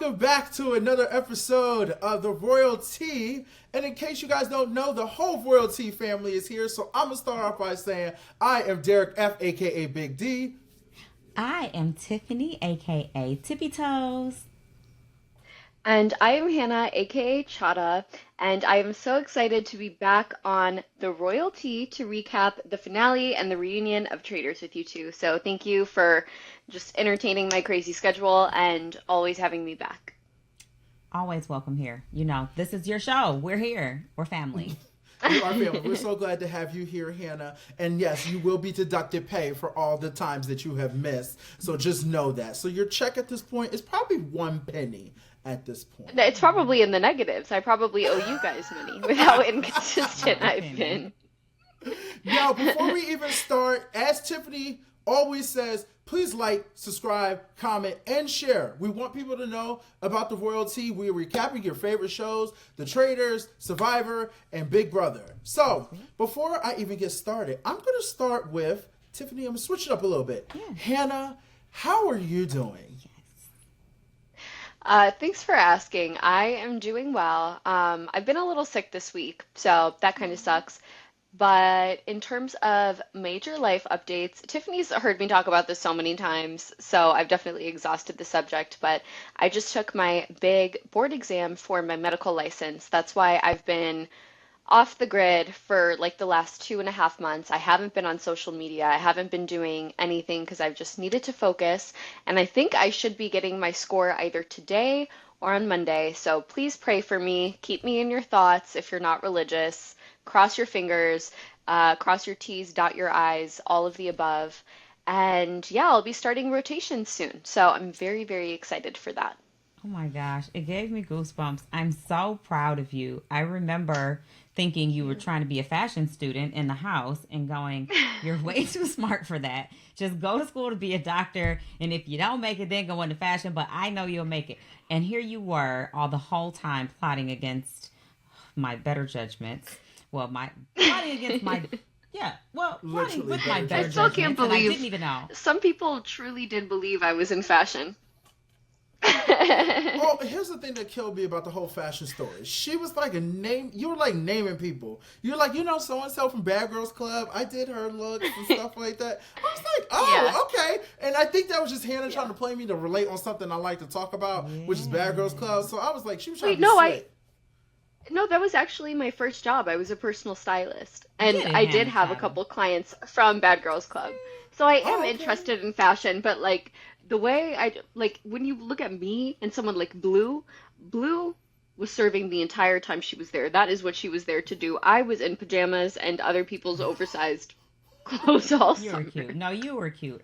welcome back to another episode of the Royalty. And in case you guys don't know, the whole Royalty family is here. So I'm going to start off by saying I am Derek F, aka Big D. I am Tiffany, aka Tippy Toes. And I am Hannah, aka Chada, and I am so excited to be back on the Royalty to recap the finale and the reunion of Traitors with you two. So thank you for just entertaining my crazy schedule and always having me back. Always welcome here. You know, this is your show. We're here. We're family. You are family. We're so glad to have you here, Hannah. And yes, you will be deducted pay for all the times that you have missed. So just know that. So your check at this point is probably 1 penny. At this point, it's probably in the negatives. I probably owe you guys money with how inconsistent I've been. Now, before we even start, as Tiffany always says, please like, subscribe, comment, and share. We want people to know about the Royalty. We're recapping your favorite shows, The Traitors, Survivor, and Big Brother. So, before I even get started, I'm going to start with Tiffany. I'm going to switch it up a little bit. Yeah. Hannah, how are you doing? Thanks for asking. I am doing well. I've been a little sick this week, so that kind of sucks. But in terms of major life updates, Tiffany's heard me talk about this so many times, so I've definitely exhausted the subject. But I just took my big board exam for my medical license. That's why I've been off the grid for like the last 2.5 months. I haven't been on social media. I haven't been doing anything because I've just needed to focus. And I think I should be getting my score either today or on Monday. So please pray for me. Keep me in your thoughts if you're not religious. Cross your fingers, cross your T's, dot your I's, all of the above. And yeah, I'll be starting rotations soon. So I'm very, very excited for that. Oh my gosh, it gave me goosebumps. I'm so proud of you. I remember thinking you were trying to be a fashion student in the house and going, you're way too smart for that. Just go to school to be a doctor. And if you don't make it, then go into fashion. But I know you'll make it. And here you were all the whole time plotting against my better judgments. Well, plotting against my, plotting with my better judgments. I still can't believe. I didn't even know. Some people truly did believe I was in fashion. Oh, here's the thing that killed me about the whole fashion story. She was like you were like naming people. You're like, so-and-so from Bad Girls Club. I did her looks and stuff like that. I was like, oh, yeah. Okay. And I think that was just Hannah trying to play me to relate on something I like to talk about, which is Bad Girls Club. So I was like, she was trying to be slick. No, that was actually my first job. I was a personal stylist. And I did have a couple clients from Bad Girls Club. So I am interested in fashion, but like the way when you look at me and someone like Blue was serving the entire time she was there. That is what she was there to do. I was in pajamas and other people's oversized clothes all summer. You were cute. No, you were cute.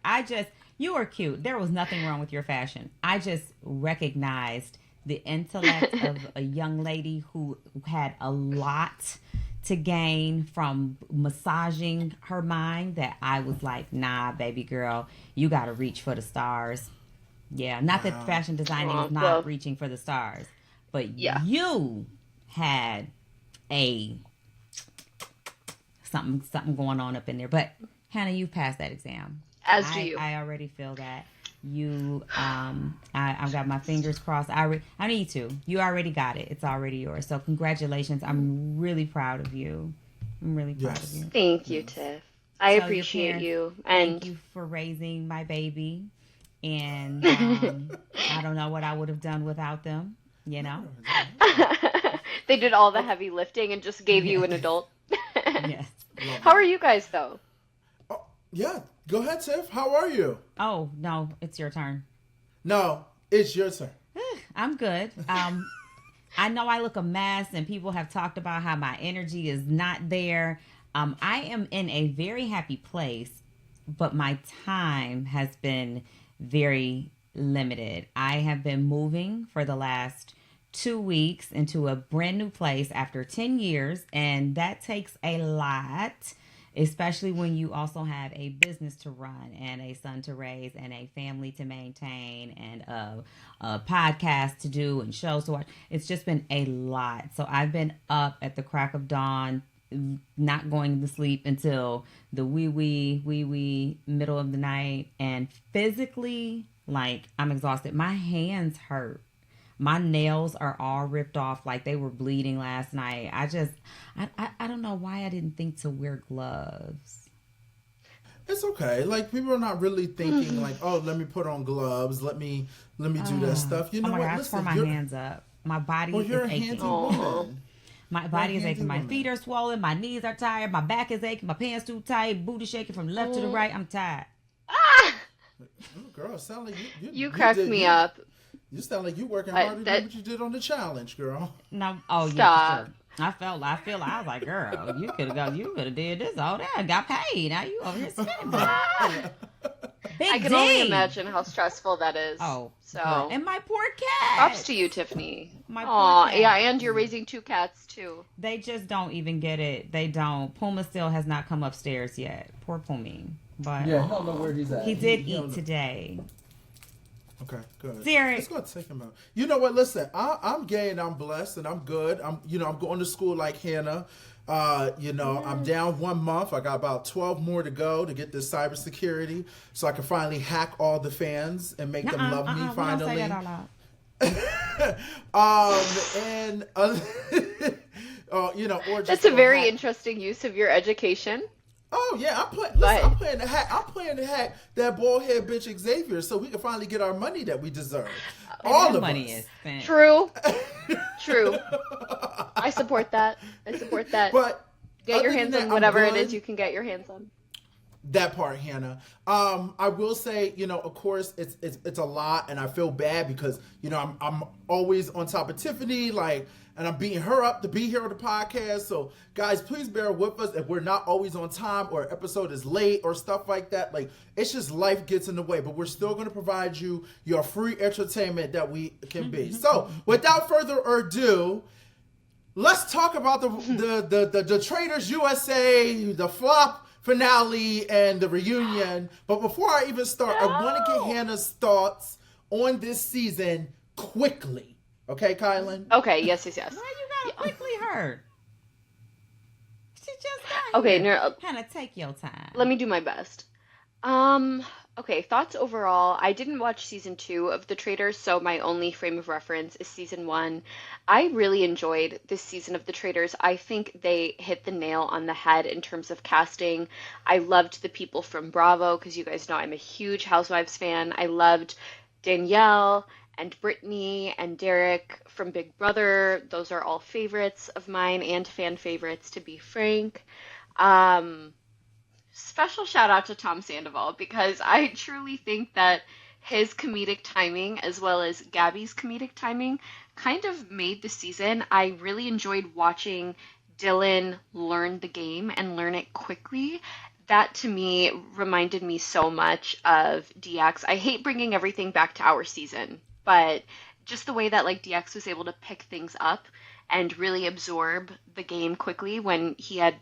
You were cute. There was nothing wrong with your fashion. I just recognized the intellect of a young lady who had a lot to gain from massaging her mind that I was like, nah, baby girl, you got to reach for the stars. Yeah, not that fashion designing is not reaching for the stars, but you had something going on up in there. But Hannah, you passed that exam. As do you. I already feel that. You, I've got my fingers crossed. I need to. You already got it. It's already yours. So congratulations. I'm really proud of you. I'm really proud of you. Thank you, Tiff. I appreciate you. And thank you for raising my baby. And I don't know what I would have done without them. You know. They did all the heavy lifting and just gave you an adult. Yes. How are you guys though? Yeah, go ahead, Tiff. How are you? Oh, no, it's your turn. No, it's your turn. I'm good. I know I look a mess, and people have talked about how my energy is not there. I am in a very happy place, but my time has been very limited. I have been moving for the last 2 weeks into a brand new place after 10 years, and that takes a lot. Especially when you also have a business to run and a son to raise and a family to maintain and a podcast to do and shows to watch. It's just been a lot. So I've been up at the crack of dawn, not going to sleep until the wee middle of the night. And physically, like, I'm exhausted. My hands hurt. My nails are all ripped off like they were bleeding last night. I don't know why I didn't think to wear gloves. It's okay. Like people are not really thinking like, oh, let me put on gloves. Let me do that stuff. You Oh know my what? God, I tore Listen, my hands up. My body well, is you're a aching. handy Oh, woman. My You're a body is handy aching. My woman. feet are swollen. My knees are tired. My back is aching. My pants too tight. Booty shaking from left to the oh, right. I'm tired. ah! Oh, girl, sound like You you crack did me up. you sound like you working I, harder than that what you did on the challenge, girl. No, oh yeah, for stop. sure. I was like, girl, you could have did this all day and got paid. Now you over here spending money. Ah! I Big can only D. imagine how stressful that is. Oh, girl, So, and my poor props cats. to you, Tiffany. My poor Aw, yeah, cat. and you're raising two cats too. They just don't even get it. They don't. Puma still has not come upstairs yet. Poor Pumi. But Yeah, he don't know where he's at. he did He eat don't know. today. Okay, good. Let's Derek. go take him out. You know what? Listen, I'm gay and I'm blessed and I'm good. I'm going to school like Hannah. I'm Yes. down 1 month. I got about 12 more to go to get this cybersecurity, so I can finally hack all the fans and make them love me We don't say finally. that out loud. And or just That's a go very hack. interesting use of your education. Oh yeah, But I'm playing the hack. I'm playing to hack that bald head bitch Xavier, so we can finally get our money that we deserve. And All that of money us. is spent. true, true. I support that. I support that. But Get your other than hands that, on I'm whatever it is good. you can get your hands on. That part, Hannah. I will say, of course, it's a lot, and I feel bad because I'm always on top of Tiffany, like, and I'm beating her up to be here on the podcast. So, guys, please bear with us if we're not always on time or an episode is late or stuff like that. Like, it's just life gets in the way, but we're still going to provide you your free entertainment that we can be. So, without further ado. Let's talk about the Traitors USA, the flop finale, and the reunion. But before I even start, I want to get No. Hannah's thoughts on this season quickly. Okay, Kylan? Okay, yes, yes, yes. Why you gotta Yeah. quickly her? She just got Okay, here. no, Hannah, take your let time. me do my best. Um, okay, thoughts overall. I didn't watch season two of The Traitors, so my only frame of reference is season one. I really enjoyed this season of The Traitors. I think they hit the nail on the head in terms of casting. I loved the people from Bravo, because you guys know I'm a huge Housewives fan. I loved Danielle and Brittany and Derek from Big Brother. Those are all favorites of mine and fan favorites, to be frank. Um, Special shout out to Tom Sandoval because I truly think that his comedic timing, as well as Gabby's comedic timing, kind of made the season. I really enjoyed watching Dylan learn the game and learn it quickly. That to me reminded me so much of DX. I hate bringing everything back to our season, but just the way that like DX was able to pick things up and really absorb the game quickly when he had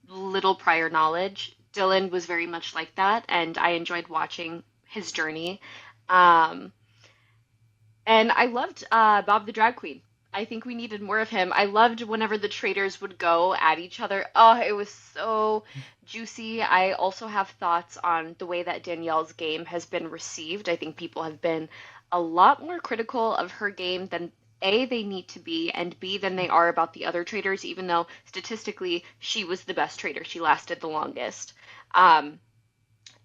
little prior knowledge. Dylan was very much like that, and I enjoyed watching his journey. Um, and I loved Bob the Drag Queen. I think we needed more of him. I loved whenever the traders would go at each other. Oh, it was so juicy. I also have thoughts on the way that Danielle's game has been received. I think people have been a lot more critical of her game than A, they need to be, and B, than they are about the other traders, even though statistically she was the best trader. She lasted the longest. Um,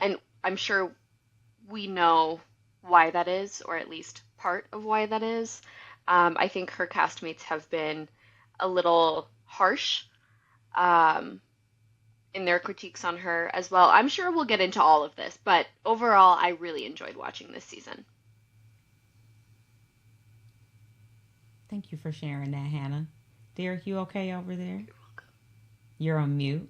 and I'm sure we know why that is, or at least part of why that is. I think her castmates have been a little harsh um, in their critiques on her as well. I'm sure we'll get into all of this, but overall, I really enjoyed watching this season. Thank you for sharing that, Hannah. Derek, you okay over there? You're on mute.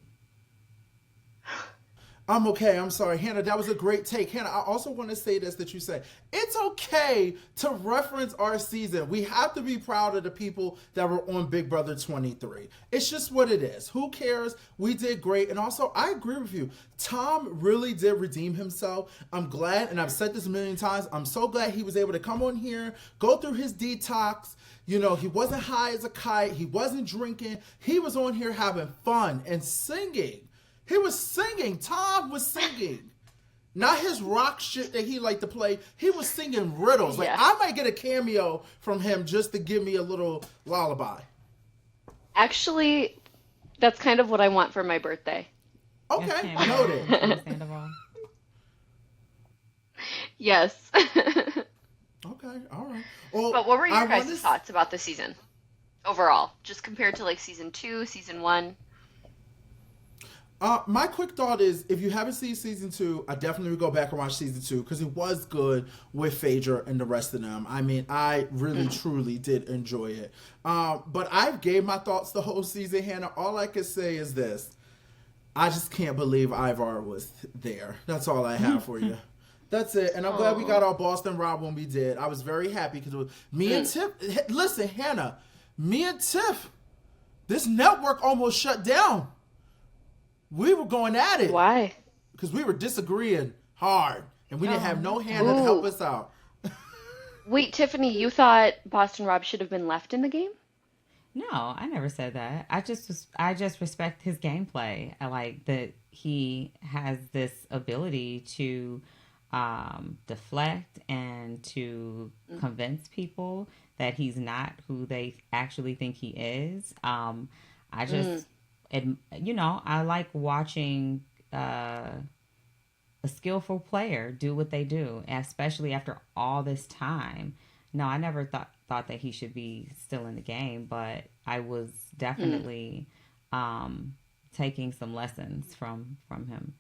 I'm okay. I'm sorry, Hannah. That was a great take, Hannah. I also want to say this that you said it's okay to reference our season. We have to be proud of the people that were on Big Brother 23. It's just what it is. Who cares? We did great, and also I agree with you. Tom really did redeem himself. I'm glad, and I've said this a million times. I'm so glad he was able to come on here, go through his detox. He wasn't high as a kite. He wasn't drinking. He was on here having fun and singing. He was singing. Tom was singing. Not his rock shit that he liked to play. He was singing riddles. Like, Yeah. I might get a cameo from him just to give me a little lullaby. Actually, that's kind of what I want for my birthday. Yes, Okay, cameo. noted. Understandable. Yes. Okay, all right. Well, But what were I your want guys' to. thoughts about the season overall? Just compared to like season two, season one? My quick thought is, if you haven't seen season two, I definitely would go back and watch season two because it was good with Phaedra and the rest of them. I mean, I really truly did enjoy it. But I gave my thoughts the whole season, Hannah. All I can say is this: I just can't believe Ivar was there. That's all I have for you. That's it. And I'm glad we Oh. got our Boston Rob when we did. I was very happy because it was me and Tiff. Listen, Hannah, me and Tiff, this network almost shut down. We were going at it Why? because we were disagreeing hard and we didn't have no Hannah to help Ooh. us out. Wait, Tiffany, you thought Boston Rob should have been left in the game? No, I never said that. I just respect his gameplay. I like that he has this ability to deflect and to convince people that he's not who they actually think he is. I just, I like watching a skillful player do what they do, especially after all this time. No, I never thought that he should be still in the game, but I was definitely taking some lessons from him.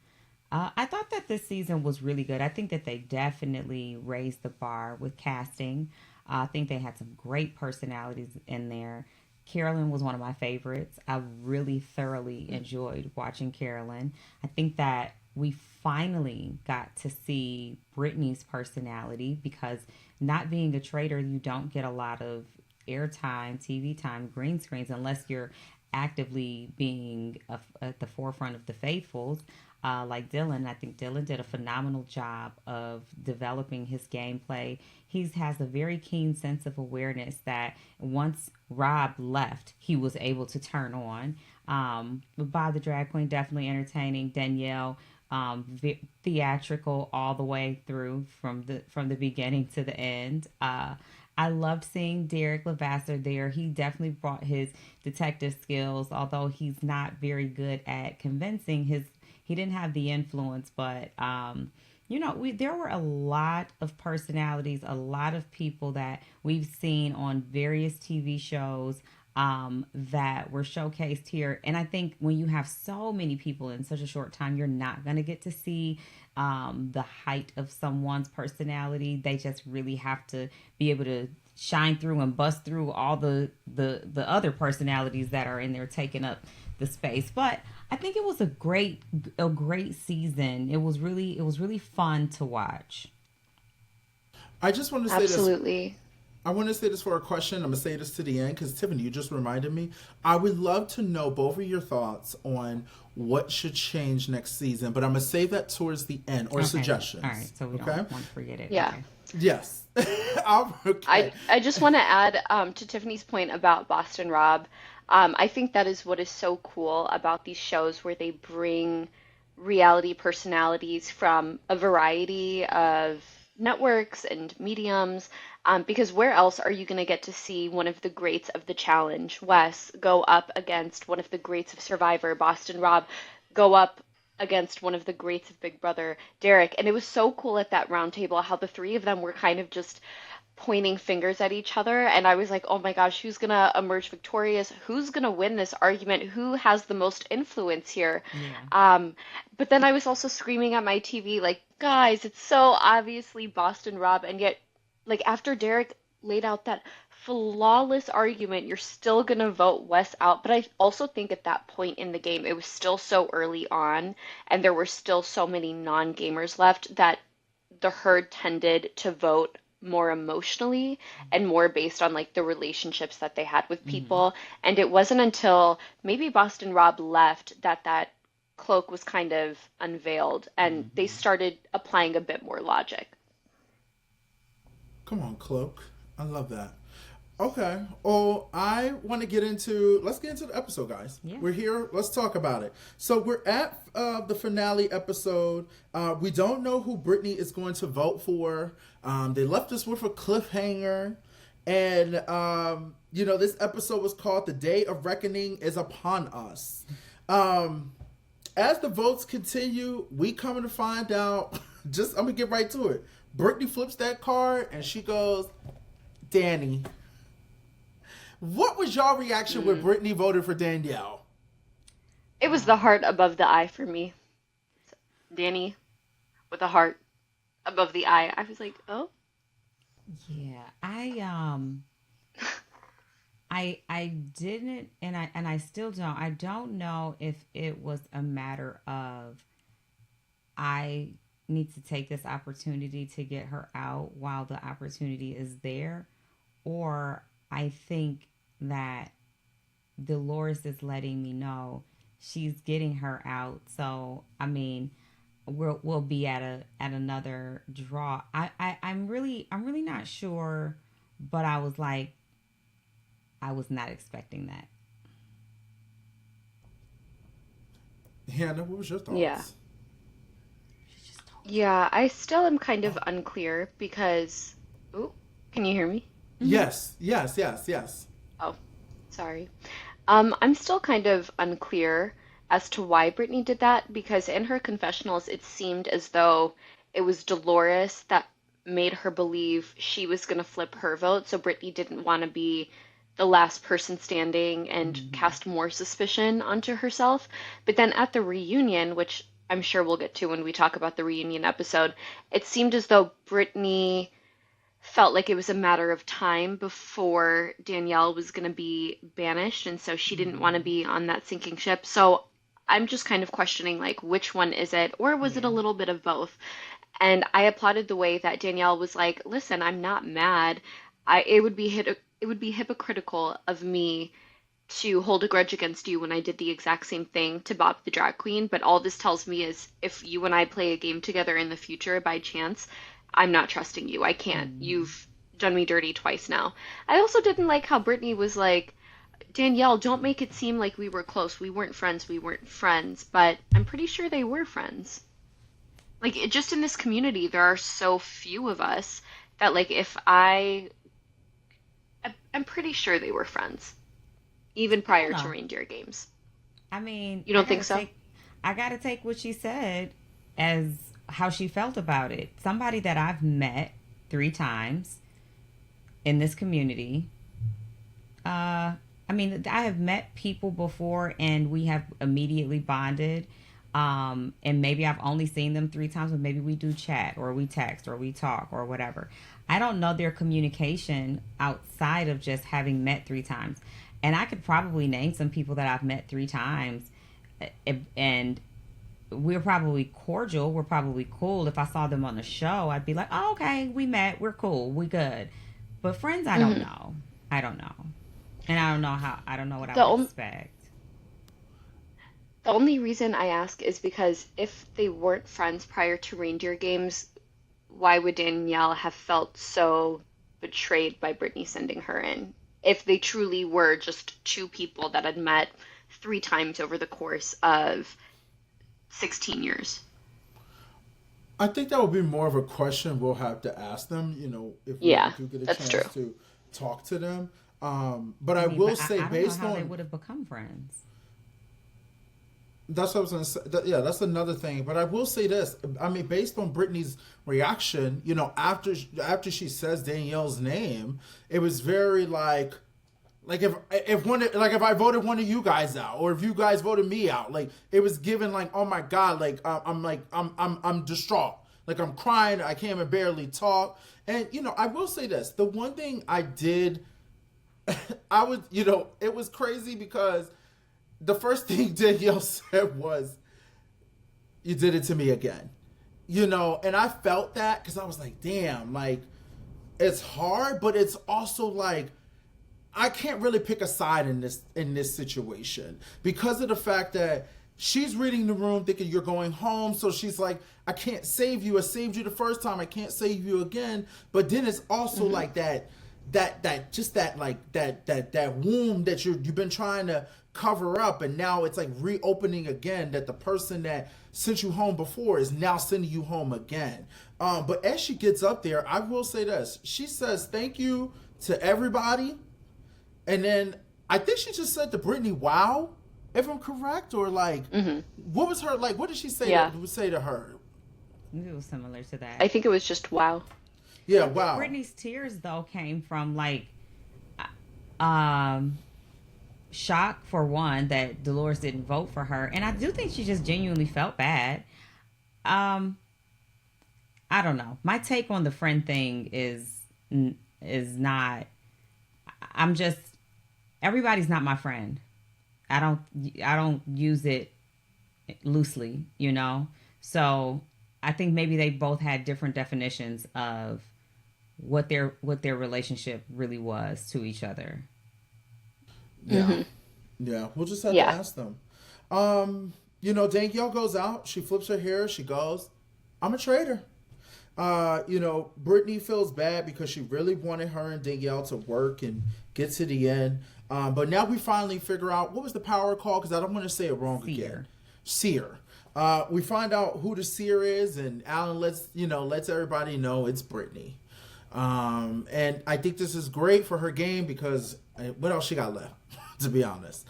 I thought that this season was really good. I think that they definitely raised the bar with casting. I think they had some great personalities in there. Carolyn was one of my favorites. I really thoroughly enjoyed watching Carolyn. I think that we finally got to see Brittany's personality because not being a traitor, you don't get a lot of airtime, TV time, green screens unless you're actively being at the forefront of the faithfuls. Like Dylan, I think Dylan did a phenomenal job of developing his gameplay. He has a very keen sense of awareness that once Rob left, he was able to turn on. Bob the Drag Queen, definitely entertaining. Danielle, theatrical all the way through from the beginning to the end. I loved seeing Derek Levasseur there. He definitely brought his detective skills, although he's not very good at convincing. He didn't have the influence, but there were a lot of personalities, a lot of people that we've seen on various TV shows that were showcased here. And I think when you have so many people in such a short time, you're not going to get to see the height of someone's personality. They just really have to be able to shine through and bust through all the other personalities that are in there taking up the space. But I think it was a great season. It was really fun to watch. I just want to say this. Absolutely. I want to say this for a question. I'm going to say this to the end because, Tiffany, you just reminded me. I would love to know both of your thoughts on what should change next season, but I'm going to save that towards the end or Okay. suggestions. All right, so we don't want to forget it. Yeah. Okay. Yes. Okay. I just want to add to Tiffany's point about Boston Rob. I think that is what is so cool about these shows where they bring reality personalities from a variety of networks and mediums. Because where else are you going to get to see one of the greats of the challenge, Wes, go up against one of the greats of Survivor, Boston Rob, go up against one of the greats of Big Brother, Derek? And it was so cool at that round table how the three of them were kind of just pointing fingers at each other. And I was like, oh my gosh, who's going to emerge victorious? Who's going to win this argument? Who has the most influence here? Yeah. But then I was also screaming at my TV, like, guys, it's so obviously Boston Rob. And yet, like, after Derek laid out that flawless argument, you're still gonna vote Wes out. But I also think at that point in the game, it was still so early on, and there were still so many non-gamers left that the herd tended to vote more emotionally and more based on like the relationships that they had with people. And it wasn't until maybe Boston Rob left that that cloak was kind of unveiled and they started applying a bit more logic. Come on, Cloak. I love that. Okay. Oh, let's get into the episode, guys. Yeah. We're here. Let's talk about it. So we're at the finale episode. We don't know who Brittany is going to vote for. They left us with a cliffhanger. And, this episode was called The Day of Reckoning is Upon Us. As the votes continue, we coming to find out, I'm going to get right to it. Brittany flips that card and she goes, Danny. What was y'all reaction when Brittany voted for Danielle? It was the heart above the eye for me. Danny with a heart above the eye. I was like, oh. Yeah, I didn't, and I still don't. I don't know if it was a matter of I need to take this opportunity to get her out while the opportunity is there, or I think that Dolores is letting me know she's getting her out. So I mean, we'll be at another draw. I'm really not sure, but I was like, I was not expecting that. Hannah, what was your thoughts? Yeah. Yeah, I still am kind of unclear because. Ooh, can you hear me? Yes. Oh, sorry. I'm still kind of unclear as to why Brittany did that because in her confessionals, it seemed as though it was Dolores that made her believe she was going to flip her vote. So Brittany didn't want to be the last person standing and cast more suspicion onto herself. But then at the reunion, which I'm sure we'll get to when we talk about the reunion episode, it seemed as though Brittany felt like it was a matter of time before Danielle was going to be banished, and so she didn't want to be on that sinking ship. So I'm just kind of questioning, like, which one is it, or was it a little bit of both? And I applauded the way that Danielle was like, "Listen, I'm not mad. It would be hypocritical of me to hold a grudge against you when I did the exact same thing to Bob the drag queen. But all this tells me is if you and I play a game together in the future by chance, I'm not trusting you. I can't. You've done me dirty twice now." I also didn't like how Brittany was like, Danielle, don't make it seem like we were close. We weren't friends. We weren't friends. But I'm pretty sure they were friends. Like, just in this community, there are so few of us that, like, I'm pretty sure they were friends, even I don't prior to know. reindeer games. I mean, You don't think so? I gotta take what she said as how she felt about it. Somebody that I've met 3 times in this community. I mean, I have met people before and we have immediately bonded. And maybe I've only seen them 3 times, but maybe we do chat or we text or we talk or whatever. I don't know their communication outside of just having met 3 times. And I could probably name some people that I've met 3 times, and we're probably cordial. We're probably cool. If I saw them on the show, I'd be like, oh, okay, we met. We're cool. We good. But friends, I don't know. I don't know. And I don't know what The I would only expect. the only reason I ask is because if they weren't friends prior to reindeer games, why would Danielle have felt so betrayed by Brittany sending her in? If they truly were just two people that had met 3 times over the course of 16 years. I think that would be more of a question we'll have to ask them, if we Yeah, ever do get a that's true. chance to talk to them. But I I mean, will but say, I don't know based how they on would have become friends. that's what I was going to say. Yeah, that's another thing. But I will say this. I mean, based on Brittany's reaction, after she says Danielle's name, it was very like if I voted one of you guys out, or if you guys voted me out, like it was given like, oh my god, like I'm distraught, like I'm crying, I can't even barely talk. And I will say this: the one thing I did, I would, it was crazy because the first thing Danielle said was, "You did it to me again," and I felt that because I was like, damn, like it's hard, but it's also like, I can't really pick a side in this situation because of the fact that she's reading the room thinking you're going home. So she's like, I can't save you. I saved you the first time. I can't save you again. But then it's also like that that wound that you've been trying to cover up, and now it's like reopening again, that the person that sent you home before is now sending you home again. But as she gets up there, I will say this. She says thank you to everybody. And then I think she just said to Brittany, wow, if I'm correct, or like, what was her, like, what did she say, say to her? It was similar to that. I think it was just wow. Yeah, wow. Brittany's tears, though, came from, like, shock, for one, that Dolores didn't vote for her. And I do think she just genuinely felt bad. I don't know. My take on the friend thing is not, I'm just, everybody's not my friend. I don't use it loosely, you know? So I think maybe they both had different definitions of what their relationship really was to each other. Yeah. Yeah. We'll just have to ask them. You know, Danielle goes out, she flips her hair, she goes, I'm a traitor. You know, Brittany feels bad because she really wanted her and Danielle to work and get to the end. But now we finally figure out, what was the power called? Because I don't want to say it wrong again. Seer. We find out who the seer is, and Alan lets everybody know it's Brittany. And I think this is great for her game, because what else she got left, to be honest.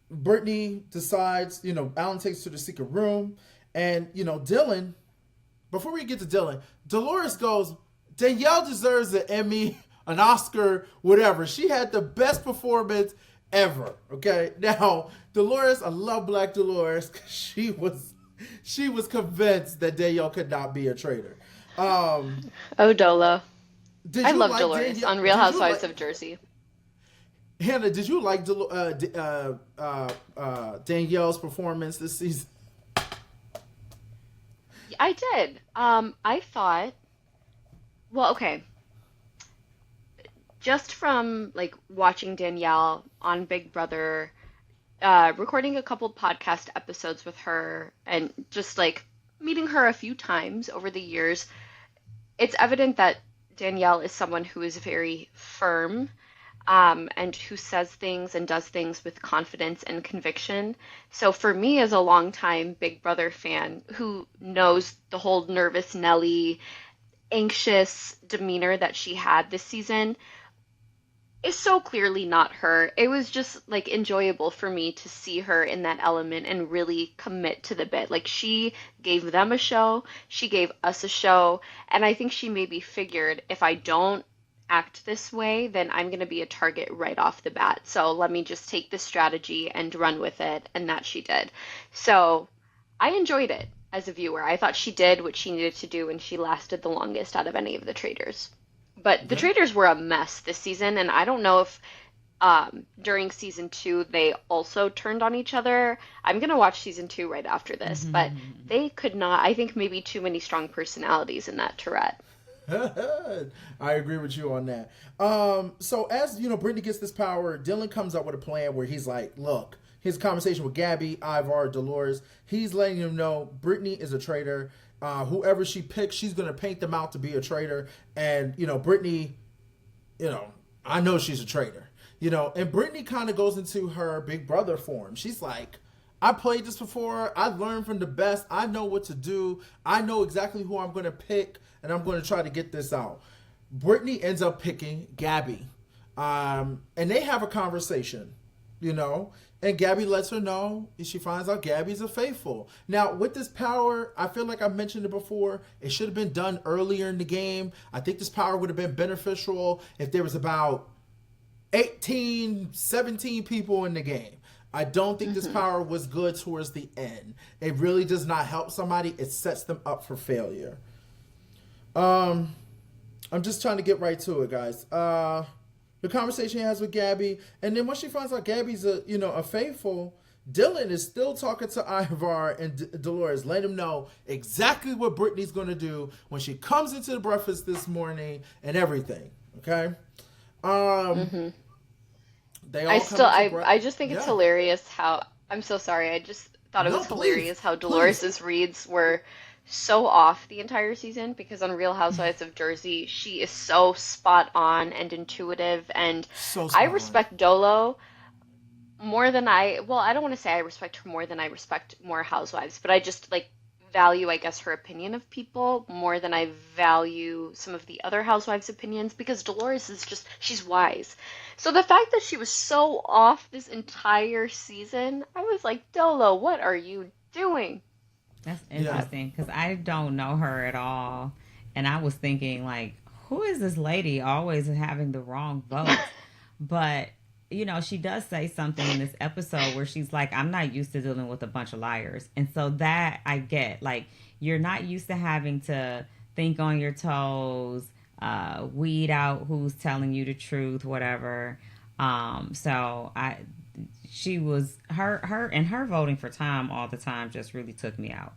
Brittany decides, Alan takes her to the secret room, and, Dylan, before we get to Dylan, Dolores goes, Danielle deserves an Emmy, an Oscar, whatever. She had the best performance ever. Okay. Now, Dolores, I love Black Dolores. She was convinced that Danielle could not be a traitor. Oh, Dolo. I love like Dolores on Real Housewives of Jersey. Hannah, did you like Danielle's performance this season? I did. I thought, well, okay. Just from like watching Danielle on Big Brother, recording a couple podcast episodes with her, and just like meeting her a few times over the years, it's evident that Danielle is someone who is very firm, and who says things and does things with confidence and conviction. So for me, as a longtime Big Brother fan who knows the whole nervous Nelly, anxious demeanor that she had this season, is so clearly not her. It was just like enjoyable for me to see her in that element and really commit to the bit. Like, she gave them a show, she gave us a show, and I think she maybe figured, if I don't act this way, then I'm going to be a target right off the bat. So let me just take this strategy and run with it, and that she did. So I enjoyed it as a viewer. I thought she did what she needed to do, and she lasted the longest out of any of the traitors. But the traitors were a mess this season, and I don't know if during season 2 they also turned on each other. I'm going to watch season 2 right after this, but they could not. I think maybe too many strong personalities in that Tourette. I agree with you on that. So as, Brittany gets this power, Dylan comes up with a plan where he's like, look, his conversation with Gabby, Ivar, Dolores, he's letting them know Brittany is a traitor. Whoever she picks, she's going to paint them out to be a traitor. And, Brittany, I know she's a traitor. And Brittany kind of goes into her Big Brother form. She's like, I played this before. I learned from the best. I know what to do. I know exactly who I'm going to pick, and I'm going to try to get this out. Brittany ends up picking Gabby. And they have a conversation, and Gabby lets her know, and she finds out Gabby's a faithful. Now, with this power, I feel like I mentioned it before, it should have been done earlier in the game. I think this power would have been beneficial if there was about 18, 17 people in the game. I don't think this power was good towards the end. It really does not help somebody. It sets them up for failure. I'm just trying to get right to it, guys. The conversation he has with Gabby, and then once she finds out Gabby's a faithful, Dylan is still talking to Ivar and Dolores, letting them know exactly what Brittany's going to do when she comes into the breakfast this morning and everything. Okay. They all I just think it's hilarious how, I'm so sorry, I just thought it was hilarious how Dolores's reads were so off the entire season because on Real Housewives of Jersey, she is so spot on and intuitive. And So I spot on. respect Dolo more than I don't want to say I respect her more than I respect more housewives, but I just like value, I guess, her opinion of people more than I value some of the other housewives' opinions because Dolores is just, she's wise. So the fact that she was so off this entire season, I was like, Dolo, what are you doing? That's Yeah. interesting because I don't know her at all. And I was thinking, like, who is this lady always having the wrong votes? But, she does say something in this episode where she's like, I'm not used to dealing with a bunch of liars. And so that I get. Like, you're not used to having to think on your toes, weed out who's telling you the truth, whatever. So she was her voting for Tom all the time just really took me out.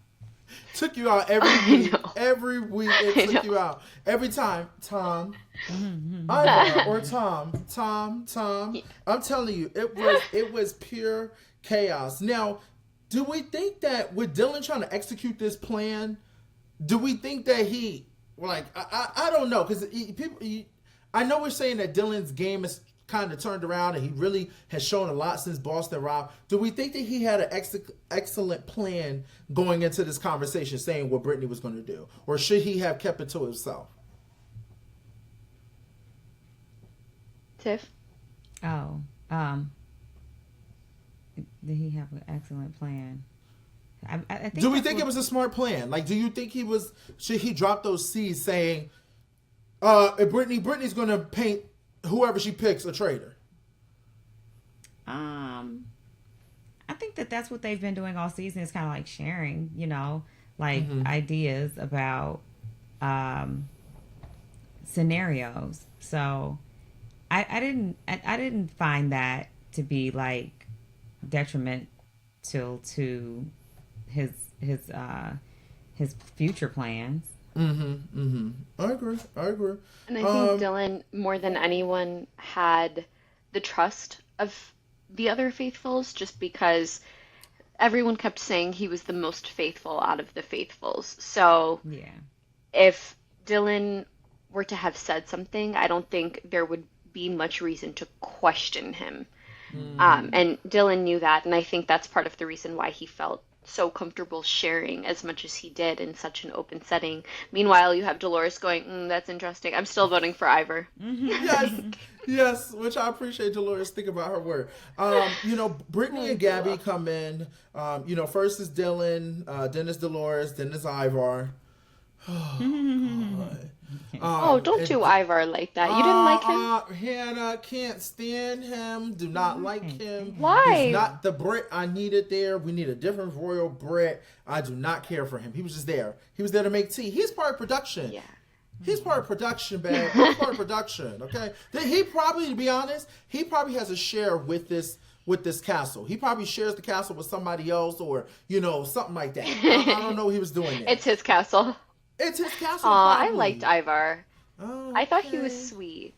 Took you out every I week. know. Every week I it took know. you out. Every time, Tom, Ivar or Tom. I'm telling you, it was pure chaos. Now, do we think that with Dylan trying to execute this plan, do we think that he like I don't know because I know we're saying that Dylan's game is kind of turned around and he really has shown a lot since Boston Rob. Do we think that he had an excellent plan going into this conversation saying what Brittany was going to do? Or should he have kept it to himself? Tiff? Oh, did he have an excellent plan? I think. Do we that's think what- it was a smart plan? Like, do you think should he drop those C's saying, Brittany's going to paint whoever she picks a traitor? I think that's what they've been doing all season. Is kind of like sharing, like ideas about scenarios. So I didn't find that to be like detrimental to his future plans. I agree. And I think Dylan, more than anyone, had the trust of the other faithfuls just because everyone kept saying he was the most faithful out of the faithfuls. So Yeah. if Dylan were to have said something, I don't think there would be much reason to question him. And Dylan knew that, and I think that's part of the reason why he felt so comfortable sharing as much as he did in such an open setting. Meanwhile, you have Dolores going, that's interesting. I'm still voting for Ivor. Yes, which I appreciate Dolores think about her word. Brittany and Gabby come in. First is Dylan, then is Dolores, then is Ivar. Don't do Ivor like that. You didn't like him? Hannah, can't stand him. Do not like him. Why? He's not the Brit I needed there. We need a different royal Brit. I do not care for him. He was just there. He was there to make tea. He's part of production. Yeah. He's part of production, babe. He's part of production, okay? He probably, to be honest, he probably has a share with this castle. He probably shares the castle with somebody else or, something like that. I don't know what he was doing there. It's his castle. It's his castle. Aw, I probably. liked Ivar. Oh, I thought he okay. was sweet.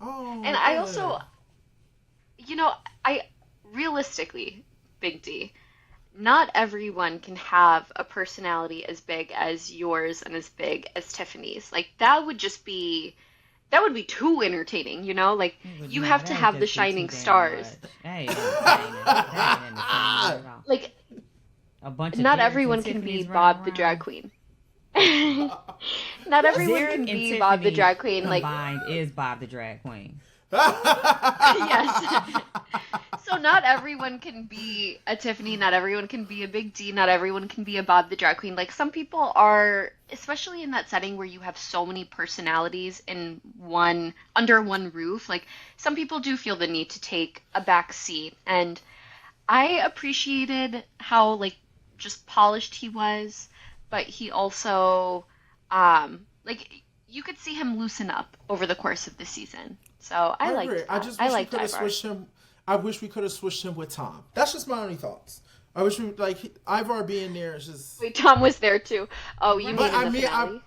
Oh, And I good. also, realistically, Big D, not everyone can have a personality as big as yours and as big as Tiffany's. Like, that would be too entertaining, Like, you have to have the shining stars. That ain't entertaining at all. Like, A bunch of not Derek everyone and can be Tiffany's Bob running the around. drag queen. Not everyone Derek can and be Bob the Tiffany drag queen. Like, combined is Bob the drag queen. yes. So not everyone can be a Tiffany, not everyone can be a Big D, not everyone can be a Bob the drag queen. Like, some people are, especially in that setting where you have so many personalities under one roof, like, some people do feel the need to take a back seat. And I appreciated how, like, just polished he was, but he also, you could see him loosen up over the course of the season. So I liked agree. that. I just I wish we liked could have Ivar. switched him. I wish we could have switched him with Tom. That's just my only thoughts. I wish Ivar being there is just. Wait, Tom was there too. Oh, you mean But in the finale?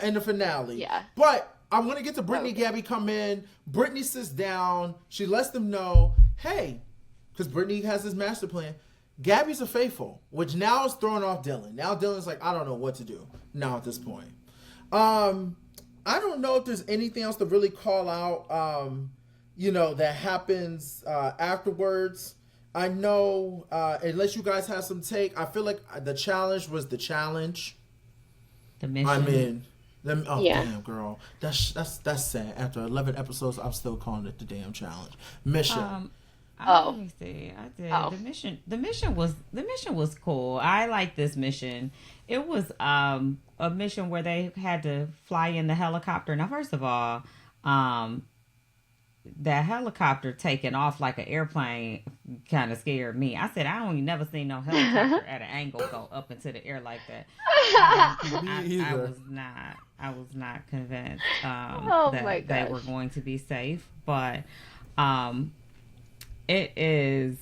in the finale. Yeah. But I want to get to Brittany. Okay. Gabby come in. Brittany sits down. She lets them know, hey, because Brittany has this master plan. Gabby's a faithful, which now is throwing off Dylan. Now Dylan's like, I don't know what to do now at this point. I don't know if there's anything else to really call out, that happens afterwards. I know, unless you guys have some take, I feel like the challenge was the challenge. The mission. I mean, Yeah. damn, girl. That's sad. After 11 episodes, I'm still calling it the damn challenge. Mission. Let me see. I did Oh. the mission. The mission was cool. I like this mission. It was a mission where they had to fly in the helicopter. Now, first of all, that helicopter taking off like an airplane kind of scared me. I said, I don't even never seen no helicopter at an angle go up into the air like that. I was not convinced that they were going to be safe. But it is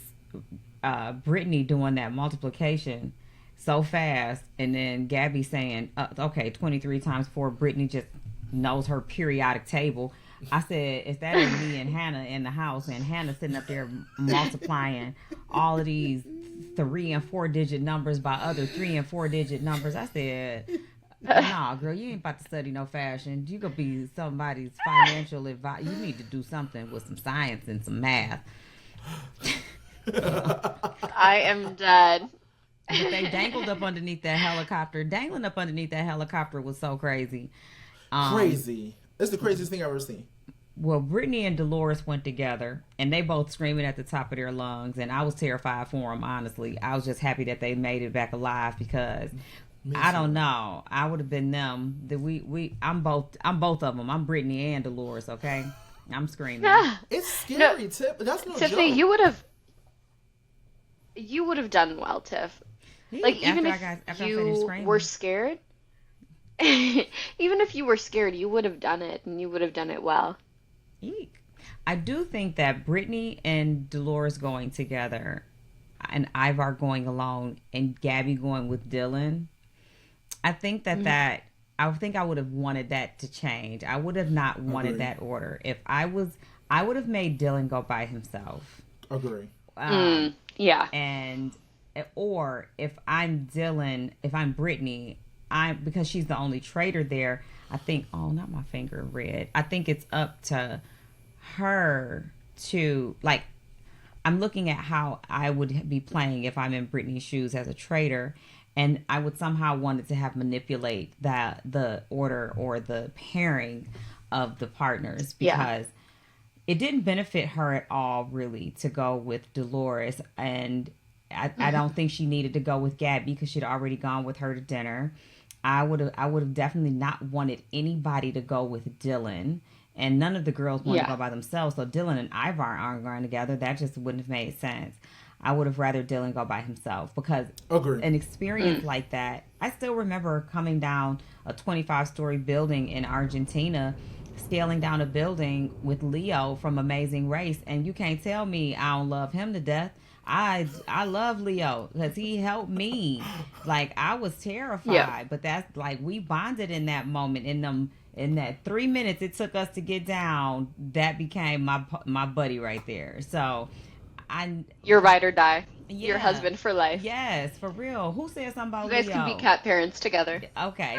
Brittany doing that multiplication so fast, and then Gabby saying, okay, 23 times 4. Brittany just knows her periodic table. I said, if that ain't me and Hannah in the house, and Hannah sitting up there multiplying all of these 3 and 4 digit numbers by other 3 and 4 digit numbers, I said, nah, girl, you ain't about to study no fashion. You could be somebody's financial advisor. You need to do something with some science and some math. I am dead. But they dangled up underneath that helicopter. Dangling up underneath that helicopter was so crazy. Crazy. It's the craziest thing I've ever seen. Well, Brittany and Dolores went together, and they both screaming at the top of their lungs, and I was terrified for them, honestly. I was just happy that they made it back alive, because I don't know. I would have been them. I'm both of them. I'm Brittany and Dolores, okay? I'm screaming. It's scary, Tiff. That's no Tiffany, joke. you would have done well, Tiff. Like, even if you were scared, even if you were scared, you would have done it, and you would have done it well. Eek. I do think that Brittany and Dolores going together, and Ivar going alone, and Gabby going with Dylan, I think that I think I would have wanted that to change. I would have not wanted that order. If I would have made Dylan go by himself. Agree. Yeah. Or if I'm Dylan, if I'm Brittany, because she's the only traitor there, I think, not my finger red. I think it's up to her to, like, I'm looking at how I would be playing if I'm in Brittany's shoes as a traitor, and I would somehow wanted to have manipulate the order or the pairing of the partners, because it didn't benefit her at all, really, to go with Dolores, and I don't think she needed to go with Gabby because she'd already gone with her to dinner. I would have definitely not wanted anybody to go with Dylan, and none of the girls wanted to go by themselves. So Dylan and Ivar aren't going together. That just wouldn't have made sense. I would have rather Dylan go by himself, because an experience like that, I still remember coming down a 25-story building in Argentina, scaling down a building with Leo from Amazing Race, and you can't tell me I don't love him to death. I love Leo because he helped me. Like, I was terrified, but that's like, we bonded in that moment. In that 3 minutes it took us to get down, that became my buddy right there. So Your ride or die. Your husband for life. Yes, for real. Who said something about You guys Leo? can be cat parents together. Okay.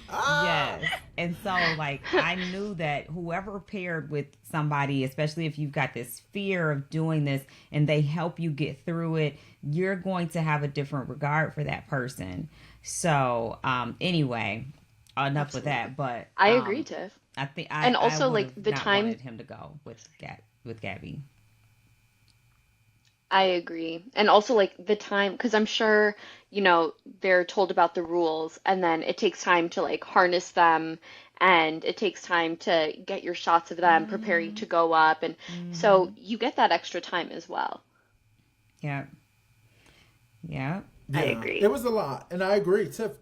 Yes. And so, like, I knew that whoever paired with somebody, especially if you've got this fear of doing this and they help you get through it, you're going to have a different regard for that person. So, anyway, enough with that. But I agree, Tiff. I think and also, I like, the time wanted him to go with Gabby. I agree. And also, like, the time, because I'm sure, they're told about the rules, and then it takes time to, like, harness them, and it takes time to get your shots of them preparing to go up. And so you get that extra time as well. Yeah. Yeah. I agree. It was a lot. And I agree, Tiff.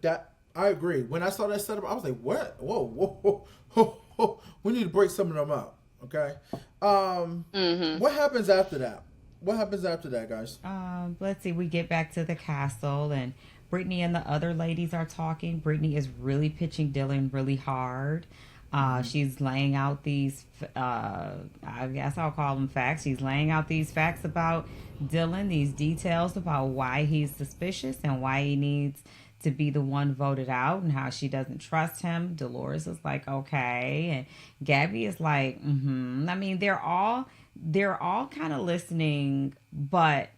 I agree. When I saw that setup, I was like, what? Whoa. We need to break some of them up. Okay. What happens after that? What happens after that, guys? Let's see. We get back to the castle, and Brittany and the other ladies are talking. Brittany is really pitching Dylan really hard. She's laying out these, I guess I'll call them facts. She's laying out these facts about Dylan, these details about why he's suspicious and why he needs to be the one voted out and how she doesn't trust him. Dolores is like, okay. And Gabby is like, I mean, they're all kind of listening, but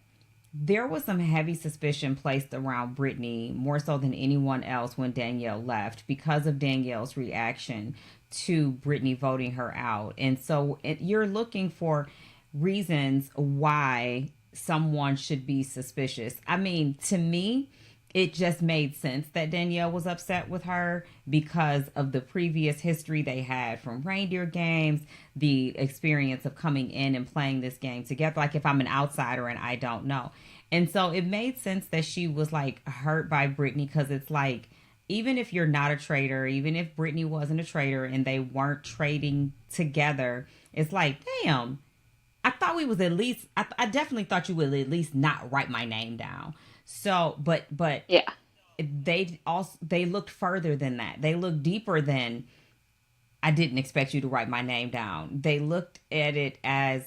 there was some heavy suspicion placed around Brittany more so than anyone else when Danielle left because of Danielle's reaction to Brittany voting her out. And so you're looking for reasons why someone should be suspicious. I mean, to me, it just made sense that Danielle was upset with her because of the previous history they had from reindeer games, the experience of coming in and playing this game together. Like if I'm an outsider and I don't know. And so it made sense that she was like hurt by Brittany because it's like, even if you're not a traitor, even if Brittany wasn't a traitor and they weren't trading together, it's like, damn, I thought we was at least, I definitely thought you would at least not write my name down. So, but Yeah. they looked further than that. They looked deeper than I didn't expect you to write my name down. They looked at it as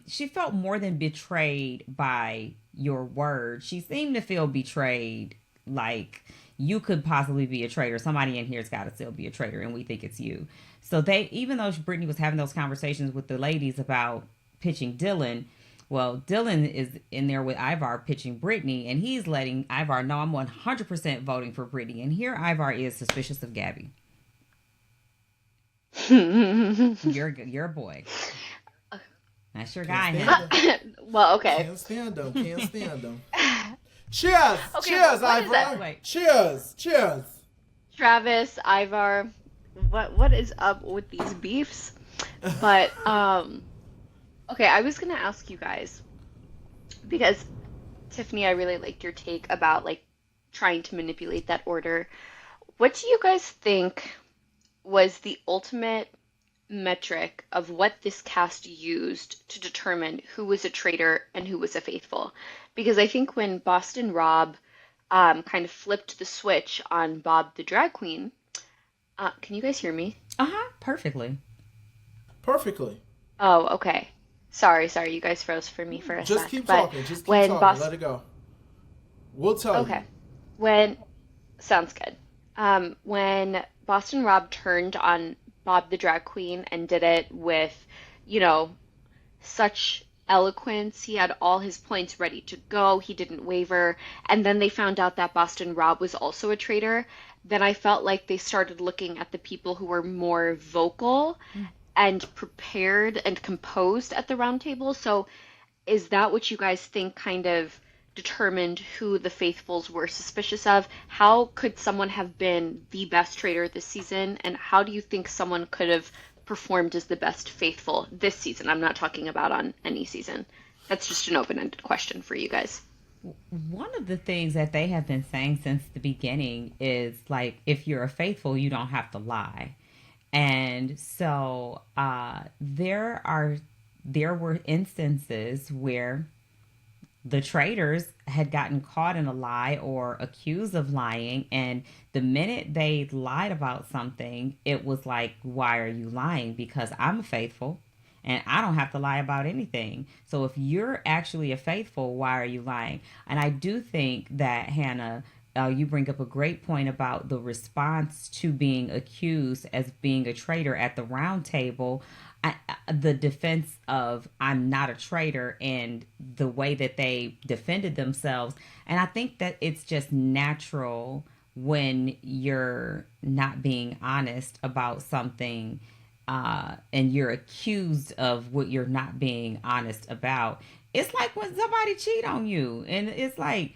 she felt more than betrayed by your word. She seemed to feel betrayed, like you could possibly be a traitor. Somebody in here's got to still be a traitor, and we think it's you. So even though Brittany was having those conversations with the ladies about pitching Dylan, well, Dylan is in there with Ivar pitching Brittany, and he's letting Ivar know I'm 100% voting for Brittany. And here Ivar is suspicious of Gabby. You're a boy. That's your guy. Well, okay. Can't stand them. Can't stand them. Cheers! Okay, Cheers, what is that? Ivar! Wait. Cheers! Cheers! Travis, Ivar, what is up with these beefs? But okay, I was gonna ask you guys because Tiffany, I really liked your take about like trying to manipulate that order. What do you guys think was the ultimate metric of what this cast used to determine who was a traitor and who was a faithful? Because I think when Boston Rob kind of flipped the switch on Bob the drag queen, can you guys hear me? Perfectly. Perfectly. Oh, okay. Sorry, you guys froze for me for a Just sec. keep But talking. Just keep when talking. Let it go. We'll tell you. Okay. When sounds good. When Boston Rob turned on Bob the drag queen and did it with, such eloquence, he had all his points ready to go. He didn't waver. And then they found out that Boston Rob was also a traitor. Then I felt like they started looking at the people who were more vocal and prepared and composed at the round table. So is that what you guys think kind of determined who the faithfuls were suspicious of? How could someone have been the best traitor this season? And how do you think someone could have performed as the best faithful this season? I'm not talking about on any season. That's just an open-ended question for you guys. One of the things that they have been saying since the beginning is like, if you're a faithful, you don't have to lie. And so there were instances where the traitors had gotten caught in a lie or accused of lying, and the minute they lied about something, it was like, why are you lying? Because I'm a faithful and I don't have to lie about anything. So if you're actually a faithful, why are you lying? And I do think that, Hannah, you bring up a great point about the response to being accused as being a traitor at the round table. The defense of I'm not a traitor and the way that they defended themselves. And I think that it's just natural when you're not being honest about something and you're accused of what you're not being honest about. It's like when somebody cheat on you, and it's like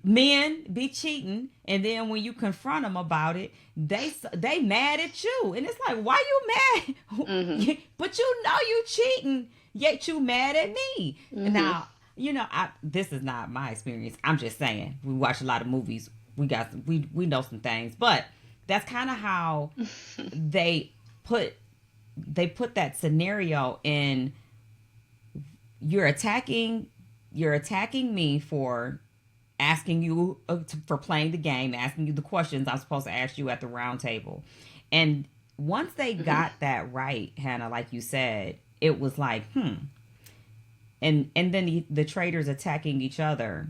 men be cheating, and then when you confront them about it, they mad at you, and it's like, why you mad? But you cheating, yet you mad at me. Now, this is not my experience. I'm just saying, we watch a lot of movies. We know some things, but that's kind of how they put that scenario in. You're attacking me for asking you for playing the game, asking you the questions I'm supposed to ask you at the round table. And once they got that right, Hannah, like you said, it was like, and then the traitors attacking each other.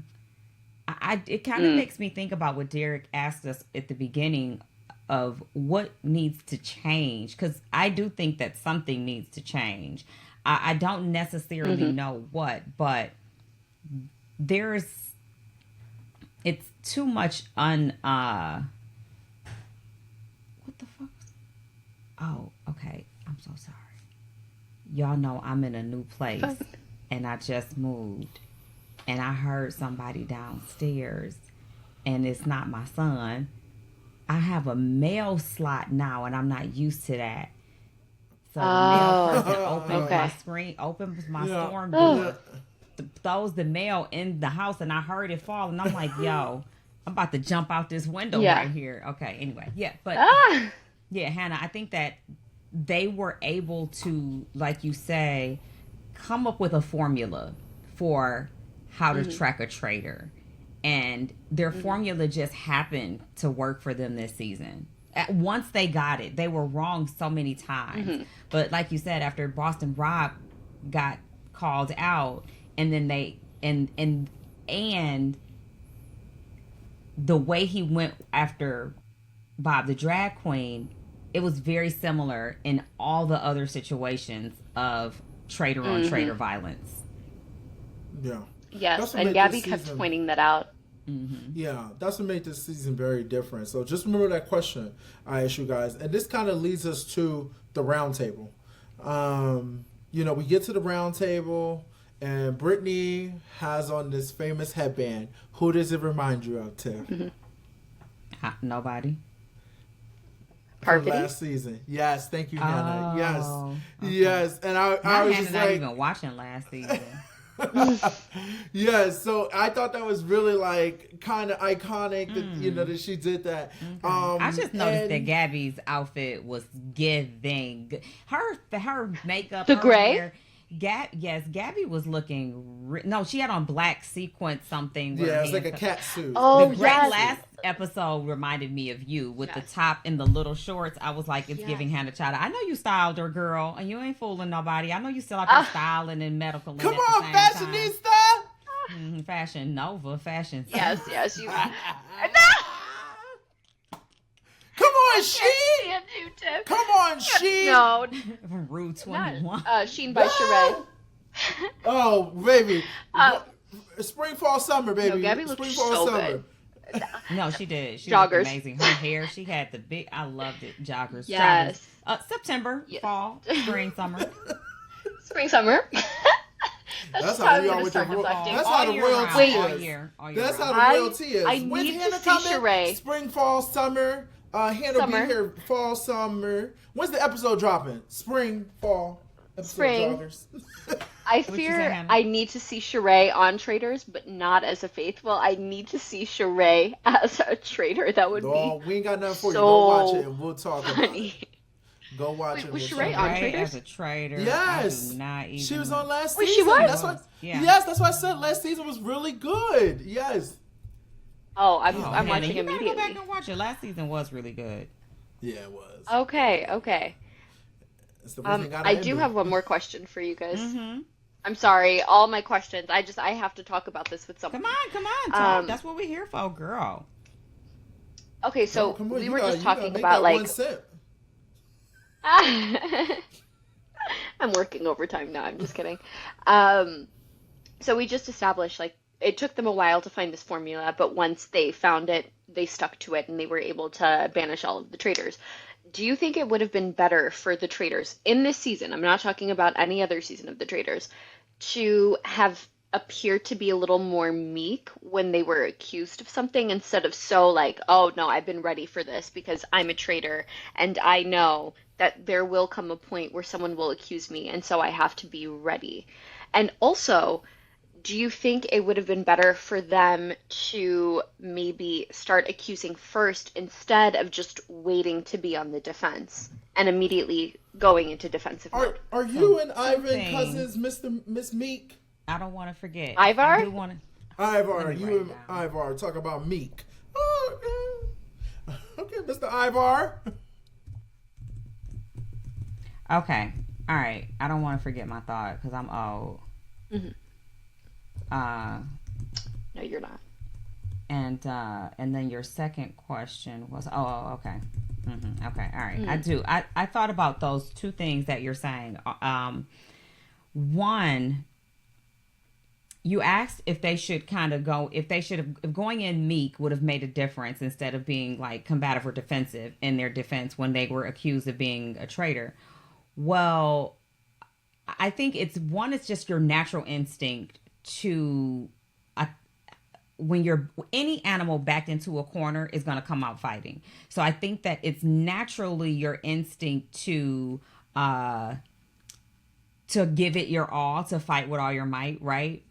It kind of makes me think about what Derek asked us at the beginning of what needs to change, because I do think that something needs to change. I don't necessarily know what, but it's too much what the fuck? Oh, okay. I'm so sorry. Y'all know I'm in a new place and I just moved and I heard somebody downstairs and it's not my son. I have a mail slot now and I'm not used to that. So the mail person opens my storm door, throws the mail in the house, and I heard it fall, and I'm like, yo, I'm about to jump out this window right here. Okay, anyway, Hannah, I think that they were able to, like you say, come up with a formula for how to track a traitor. And their formula just happened to work for them this season. Once they got it, they were wrong so many times. But like you said, after Boston Rob got called out, and then and the way he went after Bob the drag queen, it was very similar in all the other situations of traitor on traitor violence. Yeah. Yes, and Gabby kept pointing that out. Yeah, that's what made this season very different. So just remember that question I asked you guys. And this kind of leads us to the round table. We get to the round table, and Brittany has on this famous headband. Who does it remind you of, Tiff? Nobody. Parvati? Last season. Yes, thank you, Hannah. Yes. Okay. Yes. And I was just not even watching last season. Yes, so I thought that was really like kind of iconic that, that she did that. I just noticed that Gabby's outfit was giving her makeup, the her gray hair. Gabby was looking. No, she had on black sequence something. Yeah, it's like a cat suit. Oh, the great last episode reminded me of you with the top and the little shorts. I was like, it's giving Hannah Chada. I know you styled her, girl, and you ain't fooling nobody. I know you still out there styling and medical. Come on, fashionista. Fashion Nova, fashion. Yes, you. Come on, Sheen. Come on, Sheen. No. Rue 21. Sheen by Sheree. Oh, baby. Spring, fall, summer, baby. No, Gabby looked so good. No, she did. She Joggers. looked amazing. Her hair, she had the big. I loved it. Joggers. Yes. Joggers. September, fall, spring, summer. Spring, summer. That's how you are with your reflecting. That's how the royalty Wait. is. That's how the royalty is. I When need Hannah to see coming? Sheree. Spring, fall, summer. Hannah will be here fall, summer. When's the episode dropping? Spring, fall. Spring. Joggers. I fear I need to see Sheree on Traitors, but not as a faithful. I need to see Sheree as a traitor. That would be we ain't got nothing for so you. Go watch it and we'll talk funny. about it. Go watch it. Was We'll Sheree talk on about it. Traitors? As a traitor. Yes. She was on last season. She was? That's why, Yeah. Yes, that's why I said last season was really good. Yes. Oh, I'm watching you immediately. Go back and watch it. Last season was really good. Yeah, it was. Okay. It's the first thing I do have one more question for you guys. Mm-hmm. I'm sorry, all my questions. I have to talk about this with someone. Come on, talk. That's what we're here for, girl. Okay, so come on, we you were gotta- just you gotta talking make about that like one sip. I'm working overtime now. I'm just kidding. So we just established like it took them a while to find this formula, but once they found it, they stuck to it and they were able to banish all of the traitors. Do you think it would have been better for the traitors in this season? I'm not talking about any other season of the traitors, to have appeared to be a little more meek when they were accused of something instead of so like, oh no, I've been ready for this because I'm a traitor and I know that there will come a point where someone will accuse me and so I have to be ready. And also, do you think it would have been better for them to maybe start accusing first instead of just waiting to be on the defense and immediately going into defensive mode? Are you and Ivan cousins, Miss Meek? I don't want to forget. Ivar? I do want to. Ivar, you and Ivar talk about Meek. Oh, okay, Mr. Ivar. Okay. All right. I don't want to forget my thought because I'm old. Hmm. Uh, No, you're not. and then your second question was, okay. Okay. All right. I Mm. do. I thought about those two things that you're saying. One, you asked if they should kind of go, if they should have, if going in meek would have made a difference instead of being like combative or defensive in their defense when they were accused of being a traitor. Well, I think it's just your natural instinct to, uh, when you're any animal backed into a corner is going to come out fighting. So I think that it's naturally your instinct uh to give it your all, to fight with all your might, right?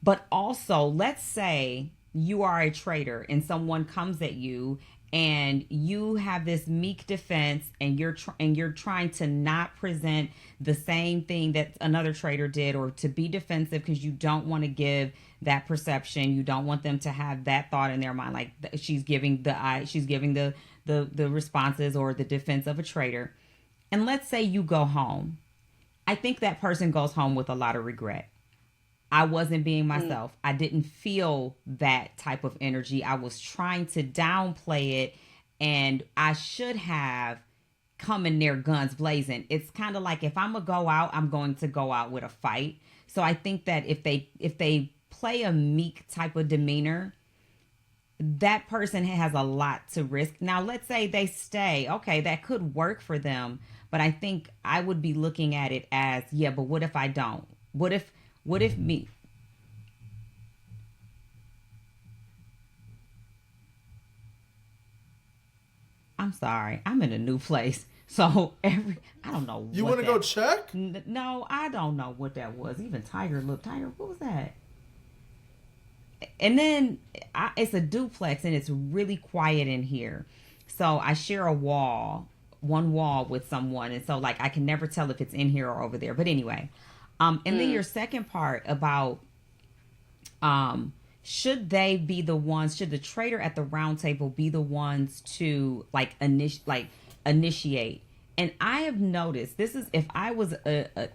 But also, let's say you are a traitor and someone comes at you and you have this meek defense and you're trying to not present the same thing that another traitor did, or to be defensive because you don't want to give that perception. You don't want them to have that thought in their mind, like she's giving the responses or the defense of a traitor. And let's say you go home. I think that person goes home with a lot of regret. I wasn't being Mm. myself. I didn't feel that type of energy. I was trying to downplay it, and I should have come in there guns blazing. It's kind of like, if I'm gonna go out, I'm going to go out with a fight. So I think that if they play a meek type of demeanor, that person has a lot to risk. Now, let's say they stay. Okay, that could work for them, but I think I would be looking at it as, yeah, but what if I don't? What if me? I'm sorry. I'm in a new place. So I don't know You what want to go that. check? No, I don't know what that was. Even Tiger, what was that? And then it's a duplex and it's really quiet in here. So I share one wall with someone. And so like I can never tell if it's in here or over there. But anyway, and then Mm. your second part about, should they be the ones, should the trader at the round table be the ones to initiate? And I have noticed, this is, if I was I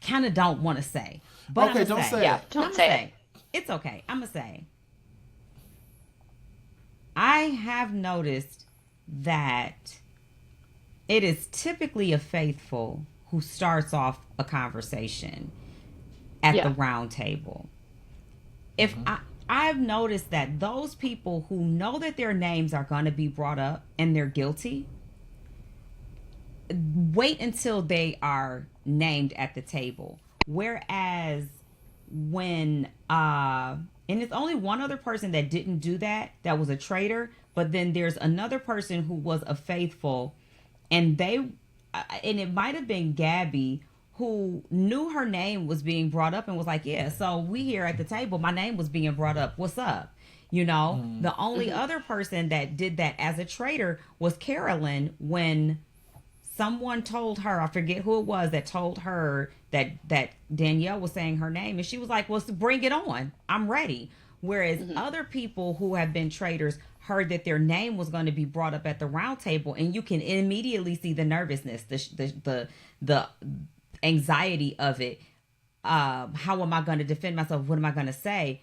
kind of don't want to say, but Okay, I'm don't gonna say say, Yeah, it. I'm don't gonna say it. say, it's okay. I'm gonna say, I have noticed that it is typically a faithful who starts off a conversation at the Yeah. round table. If I've noticed that those people who know that their names are going to be brought up and they're guilty, wait until they are named at the table. Whereas when and it's only one other person that didn't do that, that was a traitor, but then there's another person who was a faithful, and and it might have been Gabby, who knew her name was being brought up and was like, yeah, so we here at the table, my name was being brought up, what's up? The only Hmm. other person that did that as a traitor was Carolyn, when someone told her, I forget who it was that told her that Danielle was saying her name, and she was like, well, so bring it on, I'm ready. Whereas Hmm. other people who have been traitors heard that their name was going to be brought up at the round table, and you can immediately see the nervousness, the anxiety of it. How am I going to defend myself? What am I going to say?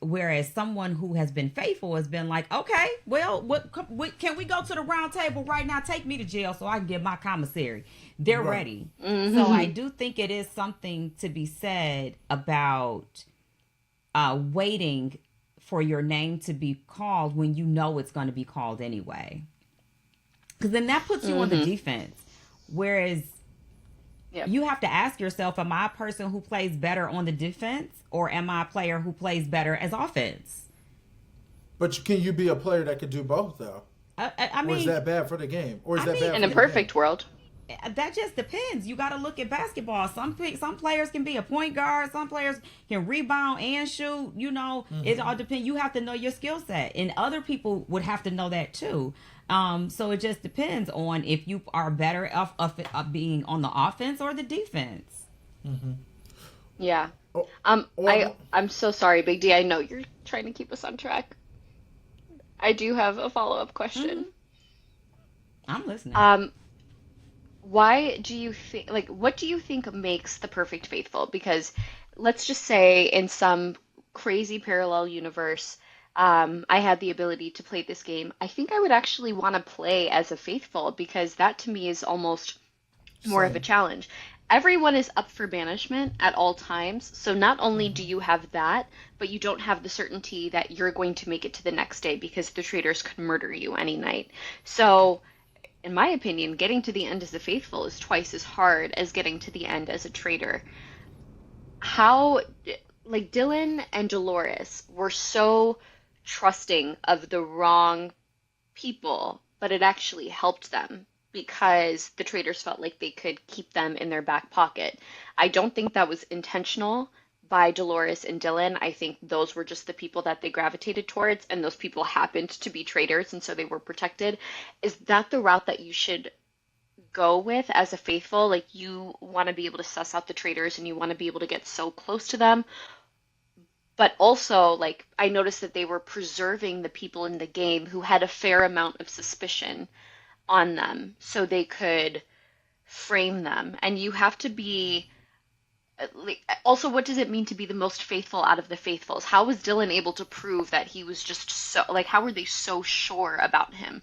Whereas someone who has been faithful has been like, okay, well, can we go to the round table right now? Take me to jail so I can get my commissary. They're Right. ready. So I Hmm. do think it is something to be said about waiting for your name to be called when you know it's going to be called anyway. Because then that puts you on the Hmm. defense. Whereas Yep. you have to ask yourself, am I a person who plays better on the defense, or am I a player who plays better as offense? But can you be a player that could do both though? I Or is mean, that bad for the game? Or is I that mean, bad In for a the game? perfect world. that just depends. You got to look at basketball. Some players can be a point guard. Some players can rebound and shoot. It all depends. You have to know your skill set, and other people would have to know that too. So it just depends on if you are better of being on the offense or the defense. Yeah. Oh, I well, I'm so sorry, Big D. I know you're trying to keep us on track. I do have a follow-up Mm-hmm. question. I'm listening. Why do you think, like, what do you think makes the perfect faithful? Because let's just say in some crazy parallel universe, I had the ability to play this game. I think I would actually want to play as a faithful because that to me is almost more of a Same. challenge. Everyone is up for banishment at all times, so not only do you have that, but you don't have the certainty that you're going to make it to the next day because the traitors could murder you any night. So in my opinion, getting to the end as a faithful is twice as hard as getting to the end as a traitor. How, like, Dylan and Dolores were so trusting of the wrong people, but it actually helped them because the traitors felt like they could keep them in their back pocket. I don't think that was intentional by Dolores and Dylan. I think those were just the people that they gravitated towards, and those people happened to be traitors, and so they were protected. Is that the route that you should go with as a faithful? Like, you want to be able to suss out the traitors and you want to be able to get so close to them, but also, like, I noticed that they were preserving the people in the game who had a fair amount of suspicion on them so they could frame them. And you have to be, like, also, what does it mean to be the most faithful out of the faithfuls? How was Dylan able to prove that he was just so, like, how were they so sure about him?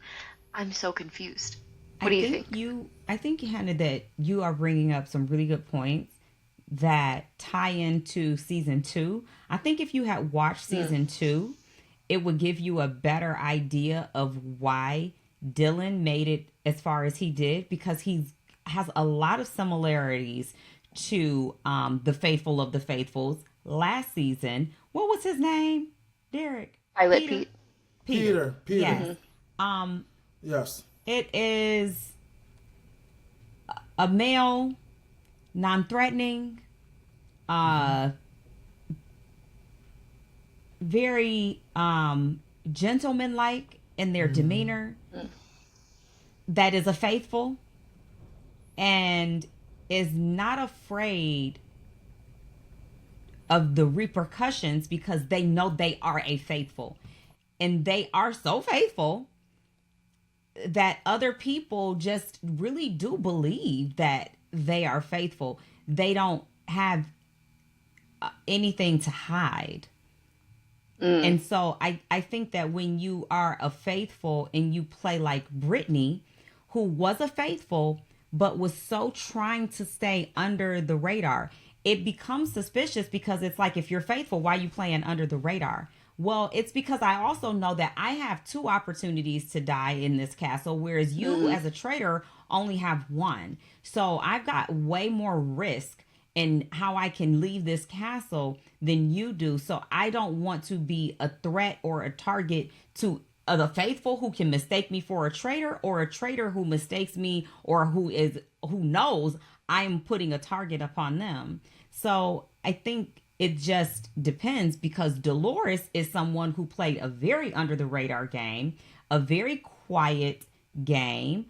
I'm so confused. What do you think? I think, Hannah, that you are bringing up some really good points that tie into season 2. I think if you had watched season 2, it would give you a better idea of why Dylan made it as far as he did, because he has a lot of similarities to the faithful of the faithfuls last season. What was his name? Derek? Pilot Peter? Pete. Peter. Yes. Yes. It is a male, non-threatening, very gentlemanlike in their demeanor, that is a faithful and is not afraid of the repercussions because they know they are a faithful. And they are so faithful that other people just really do believe that they are faithful. They don't have anything to hide. And so I think that when you are a faithful and you play like Brittany, who was a faithful, but was so trying to stay under the radar, it becomes suspicious because it's like, if you're faithful, why are you playing under the radar? Well, it's because I also know that I have 2 opportunities to die in this castle, whereas you as a traitor only have 1. So I've got way more risk in how I can leave this castle than you do. So I don't want to be a threat or a target to the faithful who can mistake me for a traitor, or a traitor who mistakes me, or who knows I'm putting a target upon them. So I think it just depends, because Dolores is someone who played a very under the radar game, a very quiet game,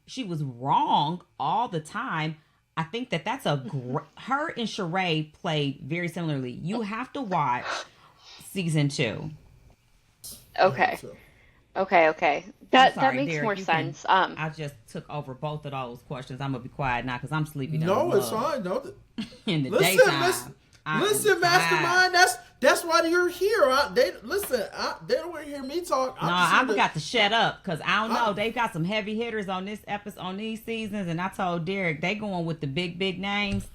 she was wrong all the time. I think that's her and Sheree played very similarly. You have to watch season 2. Okay. So, Okay. I'm That sorry, makes Derek, more you sense. I just took over both of those questions. I'm gonna be quiet now because I'm sleeping. no, it's fine. No, In the listen, daytime. listen, Mastermind. That's why you're here. They don't want to hear me talk. No, I'm I've got to shut up because I don't know. They've got some heavy hitters on this episode, on these seasons, and I told Derek they going with the big names.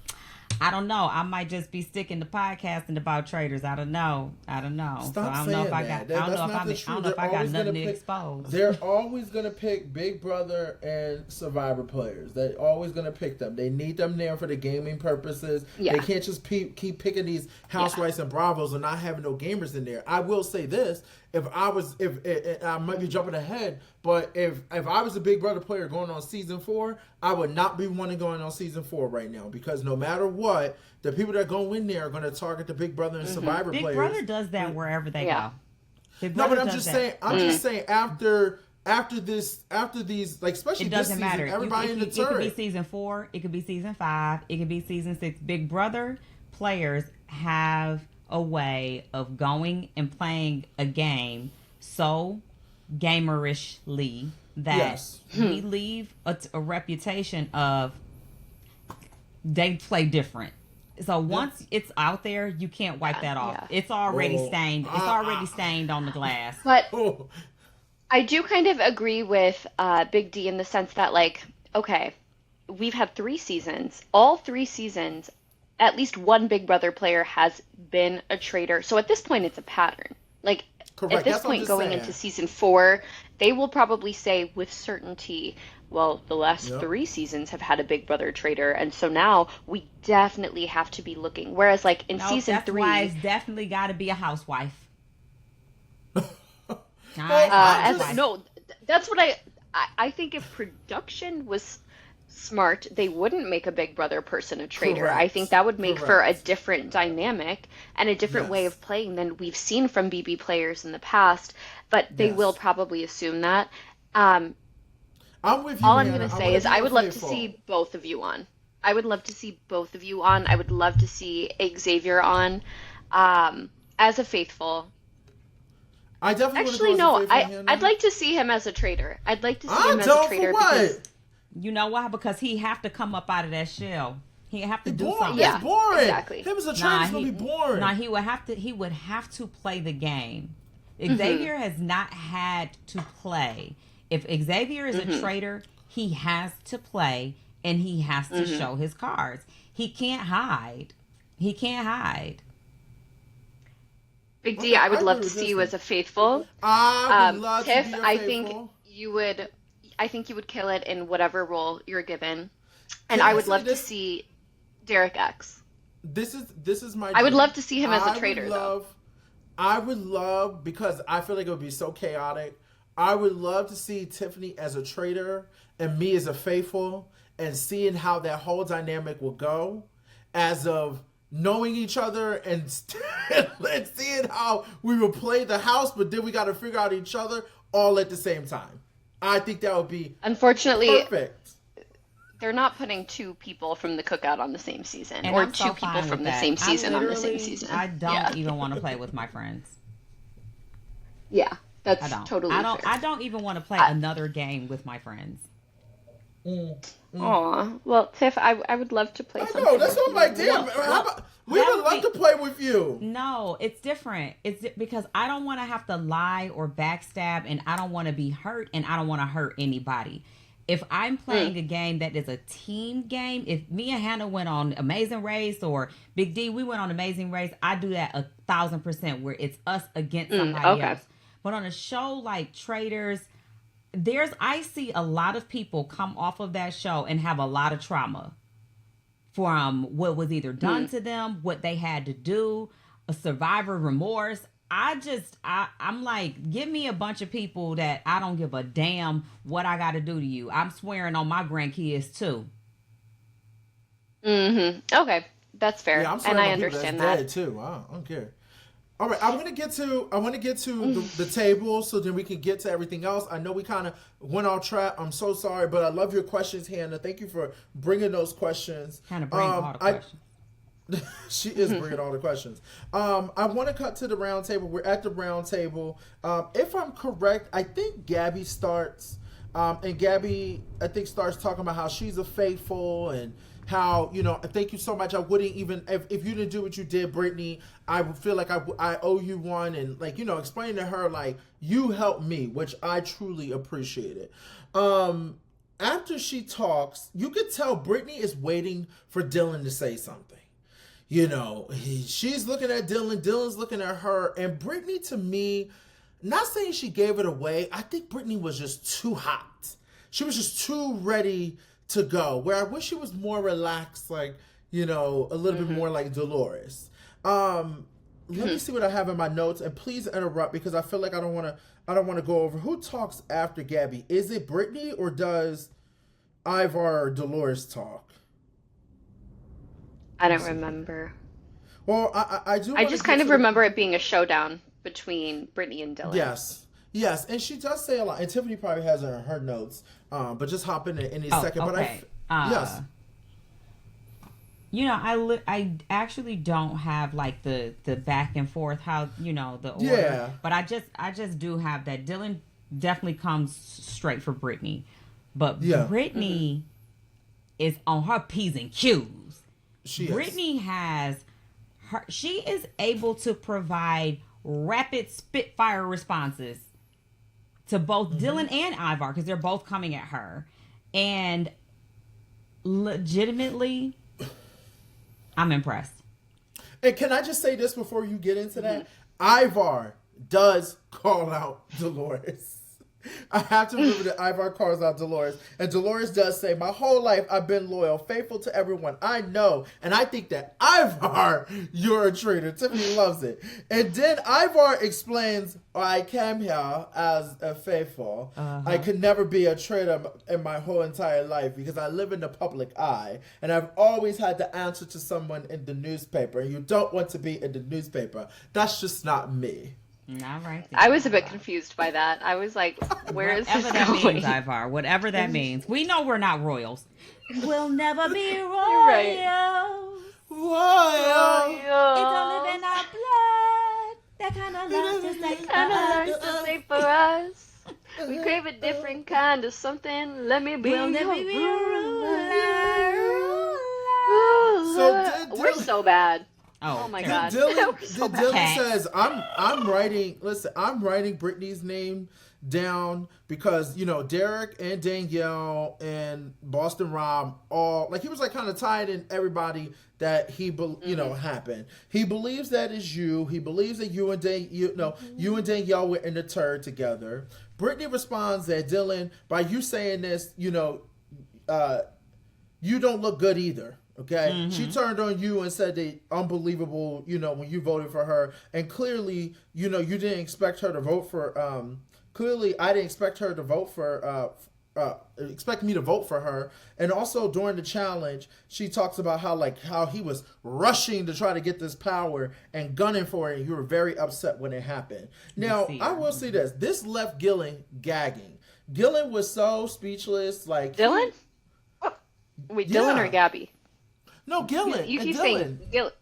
I don't know. I might just be sticking to podcasting about traders. I don't know. Stop So I don't saying know if I that. got. I don't know That's if not I. the I truth. don't know if I They're got always nothing gonna to pick. expose. They're always gonna pick Big Brother and Survivor players. They're always gonna pick them. They need them there for the gaming purposes. Yeah. They can't just keep picking these housewives and bravos and not having no gamers in there. I will say this: if I might be jumping ahead, but if I was a Big Brother player going on season 4, I would not be wanting going on season 4 right now, because no matter what, the people that go in there are going to target the Big Brother and Survivor Big players. Brother does that wherever they Yeah. go. Big No, Brother but I'm does just that. saying. I'm just saying after these, like, especially It this doesn't season, matter. everybody in the It could be turret. season 4. It could be season 5. It could be season 6. Big Brother players have a way of going and playing a game so gamerishly that Yes. we leave a reputation of they play different. So once it's out there, you can't wipe that off. Yeah. It's already Oh, stained. It's already stained on the glass. But oh, I do kind of agree with Big D in the sense that, like, okay, we've had 3 seasons. All 3 seasons, at least one Big Brother player has been a traitor. So at this point, it's a pattern. Like, correct. at this That's what I'm point, just going saying. into season 4, they will probably say with certainty, well, the last Yep. 3 seasons have had a Big Brother traitor, and so now we definitely have to be looking. Whereas, like, in No, season that's why 3, it's definitely got to be a housewife. All Well, right, I as just- no, that's what I think if production was smart, they wouldn't make a Big Brother person a traitor. I Correct. think that would make for a Correct. different dynamic and a different way Yes. of playing than we've seen from BB players in the past, but they will Yes. probably assume that. Um, I'm with you, all I'm Hannah. going to I say wanna is be I would love to faithful. see both of you on. I would love to see both of you on. I would love to see Xavier on as a faithful. I definitely want to Actually, go no, as a faithful, Hannah. I'd like to see him as a traitor. I'd like to see I'm him as a down for traitor what? because You know why? Because he have to come up out of that shell. He have to It's do boring. something. Yeah, It's boring. exactly. Him as a traitor is gonna be boring. Nah, he would have to play the game. Mm-hmm. Xavier has not had to play. If Xavier is Mm-hmm. a traitor, he has to play and he has to Mm-hmm. show his cards. He can't hide. He can't hide. Big Okay, D, I I would love agree to with see you this as a faithful. I would love Tiff, to be a I faithful. think you would. I think you would kill it in whatever role you're given, and Can I I would say love to this? see Derek X. This is my. I would dream. love to see him as a I would traitor, though. I would love, because I feel like it would be so chaotic. I would love to see Tiffany as a traitor and me as a faithful, and seeing how that whole dynamic will go, as of knowing each other and and seeing how we will play the house, but then we got to figure out each other all at the same time. I think that would be Unfortunately, perfect. they're not putting 2 people from the cookout on the same season, And or I'm 2 so people fine from with the that. same I season on the same literally- season. I don't Yeah. even want to play with my friends. Yeah, that's I don't. totally I don't. fair. I don't even want to play another game with my friends. Aw, well, Tiff, I would love to play I something. know. That's with what I'm you. like. Damn, how about, we that would would love be- to play with you. No, it's different. Because I don't want to have to lie or backstab, and I don't want to be hurt, and I don't want to hurt anybody. If I'm playing a game that is a team game, if me and Hannah went on Amazing Race, or Big D, we went on Amazing Race, I do that 1,000%, where it's us against somebody okay. else. But on a show like Traitors, I see a lot of people come off of that show and have a lot of trauma from what was either done to them, what they had to do, a survivor remorse. I'm like, give me a bunch of people that I don't give a damn what I got to do to you. I'm swearing on my grandkids too. Okay, that's fair, Yeah, I'm sorry and I about people understand that's that. dead too. I don't care. All right, I want to get to the table, so then we can get to everything else. I know we kind of went off track. I'm so sorry, but I love your questions, Hannah. Thank you for bringing those questions. Kind of bring all the questions. She is bringing all the questions. I want to cut to the round table. We're at the round table. If I'm correct, I think Gabby starts. And Gabby, I think, starts talking about how she's a faithful and how, thank you so much. I wouldn't even, if you didn't do what you did, Brittany, I would feel like I owe you one. And, like, explaining to her, like, you helped me, which I truly appreciated. After she talks, you could tell Brittany is waiting for Dylan to say something. She's looking at Dylan, Dylan's looking at her, and Brittany, to me, not saying she gave it away, I think Brittany was just too hot. She was just too ready to go, where I wish she was more relaxed, like, a little bit more like Dolores. Let me see what I have in my notes, and please interrupt, because I feel like I don't want to go over. Who talks after Gabby? Is it Brittany, or does Ivar or Dolores talk? I don't remember. Well, I do. I just kind of remember it being a showdown between Brittany and Dylan. Yes, and she does say a lot. And Tiffany probably has it in her notes, but just hop in any second. Okay. But yes. I actually don't have like the back and forth how the order. Yeah. But I just do have that Dylan definitely comes straight for Brittany. But Yeah. Brittany is on her P's and Q's. Brittany has she is able to provide rapid spitfire responses to both Dylan and Ivar, because they're both coming at her. And legitimately, I'm impressed. And can I just say this before you get into that? Ivar does call out Dolores. I have to remember that Ivar calls out Dolores. And Dolores does say, my whole life I've been loyal, faithful to everyone I know. And I think that, Ivar, you're a traitor. Tiffany loves it. And then Ivar explains, I came here as a faithful. I could never be a traitor in my whole entire life because I live in the public eye. And I've always had to answer to someone in the newspaper. And you don't want to be in the newspaper. That's just not me. Not right there. I was a bit confused by that. I was like, where is this that going? means, Ivar. Whatever that means. We know we're not royals. We'll never be royals. right. Whoa! It don't live in our blood. That kind of love is like Kind of nice to say for us. We crave a different kind of something. Let me be We'll never your be ruler. So We're so bad. Oh my terrible. God. Dylan says, I'm writing Brittany's name down because, Derek and Danielle and Boston Rob all, like, he was like kind of tied in everybody that he, happened. He believes that is you. He believes that you and Danielle were in the turd together. Brittany responds that, Dylan, by you saying this, you don't look good either. Okay, she turned on you and said the unbelievable, when you voted for her, and clearly, you didn't expect her to vote for. Clearly, I didn't expect her to vote for. Expect me to vote for her. And also during the challenge, she talks about how he was rushing to try to get this power and gunning for it. And you were very upset when it happened. Now, I will say this: this left Gillen gagging. Gillen was so speechless. Like Dylan? Wait, Dylan or Gabby? No, Gillen. You keep Dylan. saying Gillen.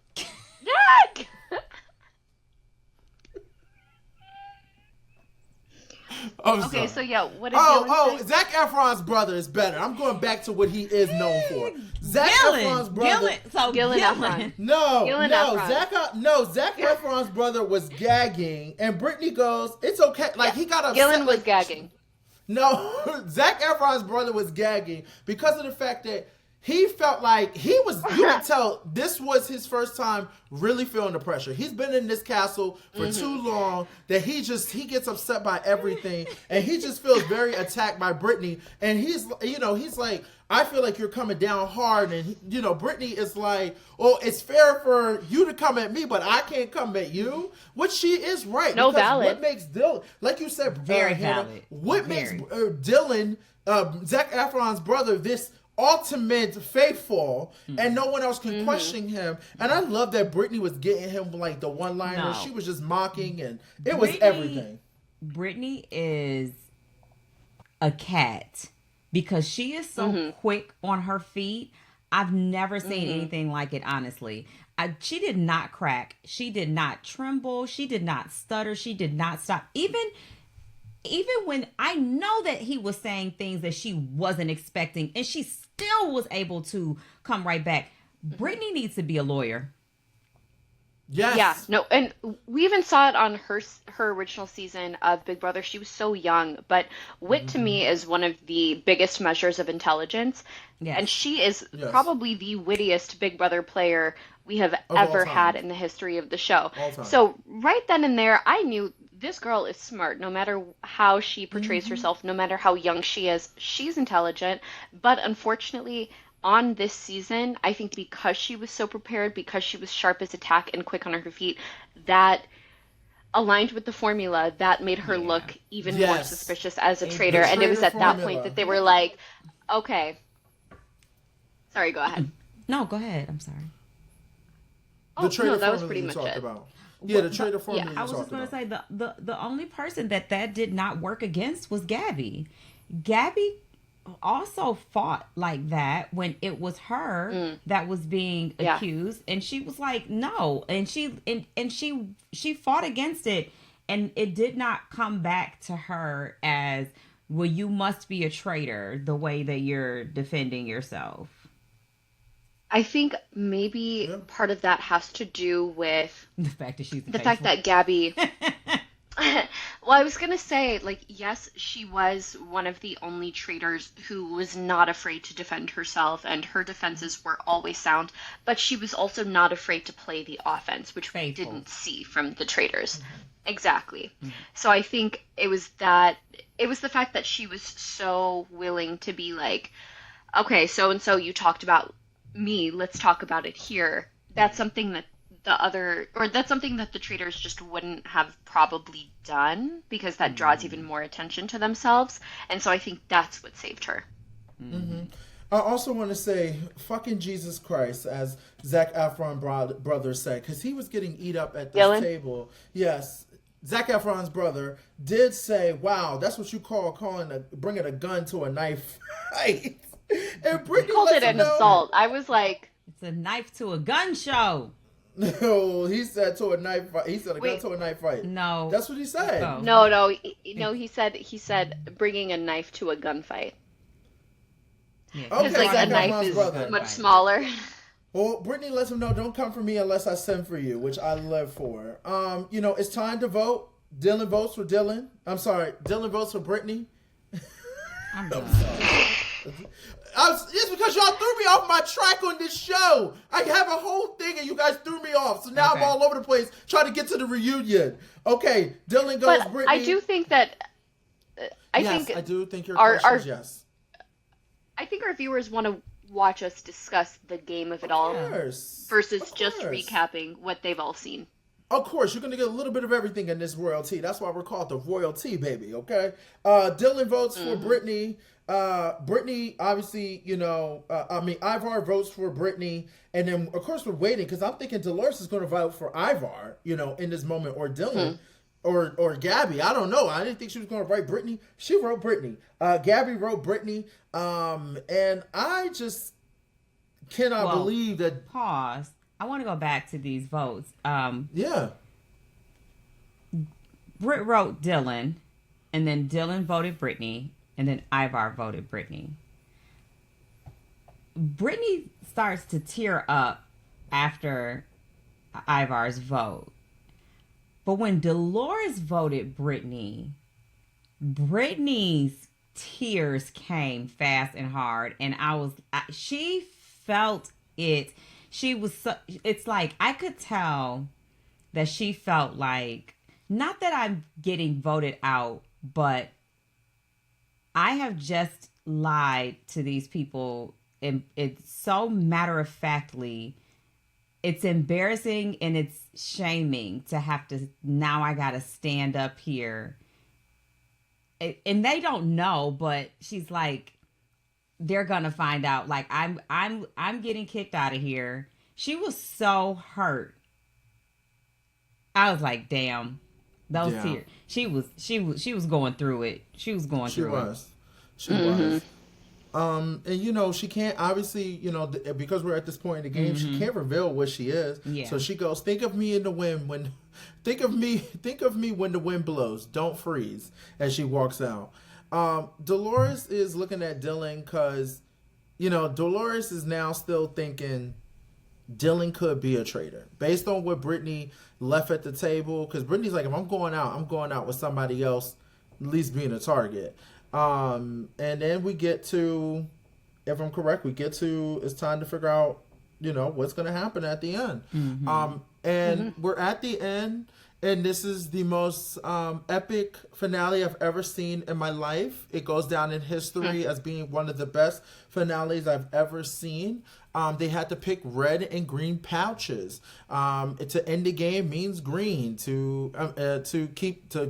Okay, so yeah, what did Dylan say? Zac Efron's brother is better. I'm going back to what he is known for. Zac Efron's brother. Gillen Efron. Zac Efron's brother was gagging, and Brittany goes, "It's okay." Like he got upset. Gillen was gagging. No, Zac Efron's brother was gagging because of the fact that he felt like you could tell this was his first time really feeling the pressure. He's been in this castle for too long that he gets upset by everything, and he just feels very attacked by Brittany. And he's like, I feel like you're coming down hard, and Brittany is like, oh, it's fair for you to come at me, but I can't come at you. Which she is right. No, because valid. What makes Dylan, like you said, Very Hannah, valid. what makes Dylan, Zac Efron's brother, this ultimate faithful, and no one else can question him. And I love that Brittany was getting him like the one-liner. No. She was just mocking, and it was everything. Brittany is a cat because she is so quick on her feet. I've never seen anything like it, honestly. She did not crack. She did not tremble. She did not stutter. She did not stop. Even when I know that he was saying things that she wasn't expecting, and she still was able to come right back. Brittany needs to be a lawyer. Yes. Yeah, no, and we even saw it on her original season of Big Brother. She was so young, but wit to me is one of the biggest measures of intelligence. Yes. And she is probably the wittiest Big Brother player we have ever had in the history of the show. So right then and there, I knew this girl is smart. No matter how she portrays herself, no matter how young she is, she's intelligent. But unfortunately, on this season, I think because she was so prepared, because she was sharp as a tack and quick on her feet, that aligned with the formula that made her look even more suspicious as a traitor. And it was at that point that they were like, okay. Sorry, go ahead. No, go ahead. I'm sorry. The traitor no, that was formula pretty you much talked it. about. Yeah, the traitor formula I was just going to say the only person that did not work against was Gabby. Gabby also fought like that when it was her that was being accused, and she was like, no, and she fought against it, And it did not come back to her as, well, you must be a traitor the way that you're defending yourself. I think maybe Yeah. part of that has to do with The fact that she's the fact faithful. that Gabby. Well, I was gonna say, like, yes, she was one of the only traitors who was not afraid to defend herself, and her defenses were always sound, but she was also not afraid to play the offense, which we Faithful. didn't see from the traitors. Exactly. So I think it was the fact that she was so willing to be like, okay, so and so you talked about me, let's talk about it here. That's something that that's something that the traders just wouldn't have probably done, because that draws even more attention to themselves. And so I think that's what saved her. I also want to say, fucking Jesus Christ, as Zac Efron brother said, because he was getting eat up at this Dylan? table. Yes, Zac Efron's brother did say, "Wow, that's what you call bringing a gun to a knife fight." And Brittany Called lets it him an know. assault. I was like, It's a knife to a gun show. No, he said to a knife fight. He said a gun Wait. to a knife fight. No. That's what he said. Oh. no, he said bringing a knife to a gunfight. Yeah, Okay, Because like Zac a knife Efron's is brother. much smaller. Well, Brittany lets him know, don't come for me unless I send for you, which I live for. It's time to vote. Dylan votes for Dylan. I'm sorry, Dylan votes for Brittany. I'm done. It's because y'all threw me off my track on this show. I have a whole thing and you guys threw me off. So now Okay. I'm all over the place trying to get to the reunion. Okay, Dylan goes But Brittany. I do think that I do think your our- question is yes. I think our viewers want to watch us discuss the game of it all Of course. versus Of just course. recapping what they've all seen. Of course, you're going to get a little bit of everything in this royalty. That's why we're called the royalty, baby, okay? Dylan votes for Brittany. Brittany, obviously, Ivar votes for Brittany. And then, of course, we're waiting because I'm thinking Dolores is going to vote for Ivar, in this moment, or Dylan. Or Gabby. I don't know. I didn't think she was going to write Brittany. She wrote Brittany. Gabby wrote Brittany. And I just cannot believe that. Pause. I want to go back to these votes. Yeah. Britt wrote Dylan, and then Dylan voted Brittany, and then Ivar voted Brittany. Brittany starts to tear up after Ivar's vote. But when Dolores voted Brittany, Brittany's tears came fast and hard, and she felt it. It's like I could tell that she felt like, not that I'm getting voted out, but I have just lied to these people, and it's so matter-of-factly. It's embarrassing and it's shaming to have to, now I got to stand up here. And they don't know, but she's like, they're going to find out. Like, I'm getting kicked out of here. She was so hurt. I was like, damn, those tears. She was going through it. She was going through it. She was. And she can't, obviously, because we're at this point in the game, she can't reveal what she is. Yeah. So she goes, think of me in the wind when the wind blows. Don't freeze, as she walks out. Dolores is looking at Dylan because, Dolores is now still thinking Dylan could be a traitor based on what Brittany left at the table. Because Brittany's like, if I'm going out with somebody else, at least being a target. And then we get to, if I'm correct, it's time to figure out, what's going to happen at the end. We're at the end, and this is the most epic finale I've ever seen in my life. It goes down in history as being one of the best finales I've ever seen. They had to pick red and green pouches. To end the game means green. To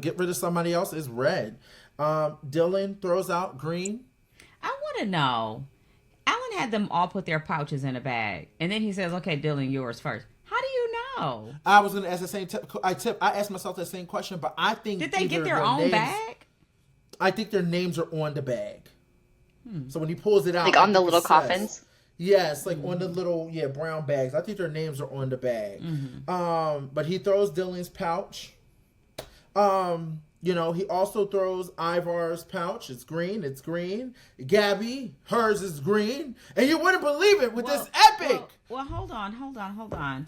get rid of somebody else is red. Dylan throws out green. I want to know. Alan had them all put their pouches in a bag, and then he says, "Okay, Dylan, yours first." How do you know? I was going to ask the same tip. I asked myself the same question, but I think Did they get their own bag? I think their names are on the bag. So when he pulls it out, Like on the little coffins? Yes, like on the little brown bags. I think their names are on the bag. But he throws Dylan's pouch. You know, he also throws Ivar's pouch. It's green. It's green. Gabby, hers is green. And you wouldn't believe it with this epic. Well, hold on.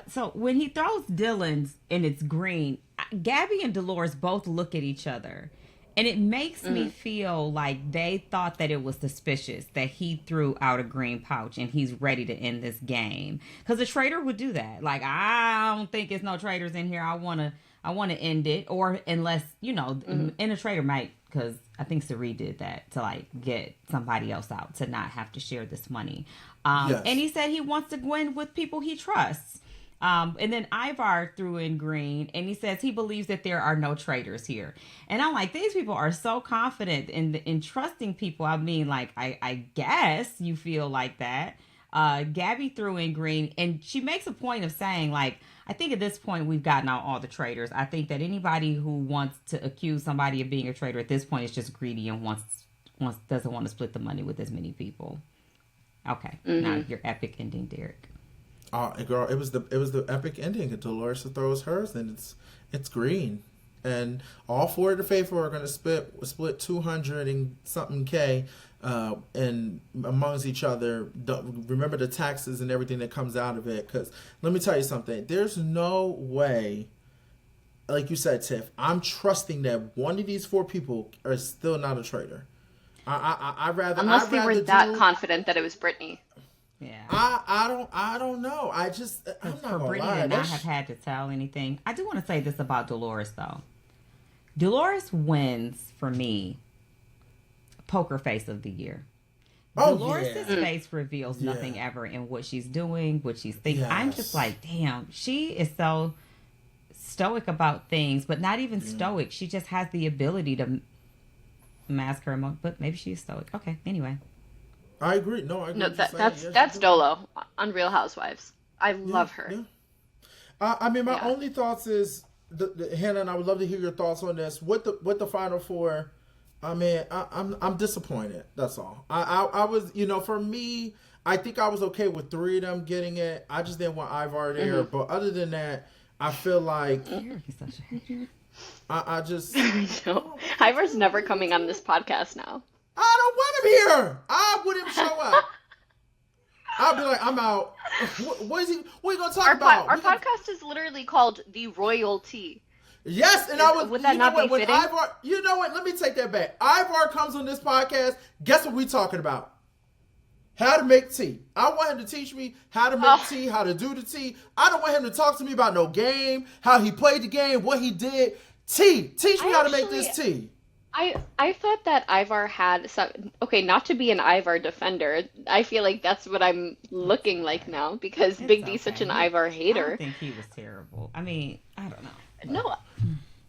So when he throws Dylan's and it's green, Gabby and Dolores both look at each other. And it makes me feel like they thought that it was suspicious that he threw out a green pouch and he's ready to end this game. Because a traitor would do that. Like, I don't think it's no traitors in here. I want to end it. Or unless, you know, and a traitor might, because I think Sari did that to like get somebody else out to not have to share this money. Yes. And he said he wants to go in with people he trusts. And then Ivar threw in green, and he says he believes that there are no traitors here. And I'm like, these people are so confident in trusting people. I mean, like, I guess you feel like that. Gabby threw in green, and she makes a point of saying, like, I think at this point we've gotten out all the traitors. I think that anybody who wants to accuse somebody of being a traitor at this point is just greedy and doesn't want to split the money with as many people. Okay, now your epic ending, Derek. Girl, it was the epic ending. Dolores throws hers, and it's green, and all four of the faithful are going to split 200 and something K, and amongst each other. Remember the taxes and everything that comes out of it. Because let me tell you something. There's no way, like you said, Tiff. I'm trusting that one of these four people are still not a traitor. Unless they were that confident that it was Brittany. Yeah. I don't know. I'm not For gonna Brittany lie. to not have had to tell anything. I do want to say this about Dolores, though. Dolores wins, for me, poker face of the year. Dolores' face reveals nothing ever in what she's doing, what she's thinking. Yes. I'm just like, damn, she is so stoic about things, but not even stoic. She just has the ability to mask her emotion. But maybe she's stoic. Okay, anyway. I agree. No, I agree. No, that's Dolo on Real Housewives. I love her. Yeah. I mean, my only thoughts is, Hannah, and I would love to hear your thoughts on this. With the Final Four, I mean, I'm disappointed. That's all. I was, you know, for me, I think I was okay with three of them getting it. I just didn't want Ivar there. But other than that, I feel like I just no. Ivar's never coming on this podcast now. I don't want him here. I wouldn't show up. I'll be like, I'm out. What are you going to talk about? Our podcast is literally called The Royalty. Yes, and would that not be fitting? Ivar, you know what? Let me take that back. Ivar comes on this podcast. Guess what we talking about? How to make tea. I want him to teach me how to make tea, how to do the tea. I don't want him to talk to me about no game, how he played the game, what he did. Tea. Teach me how to make this tea. I thought that Ivar had some, okay, not to be an Ivar defender. I feel like that's what I'm looking like now because Big D's such an Ivar hater. I don't think he was terrible. I mean, I don't know. No,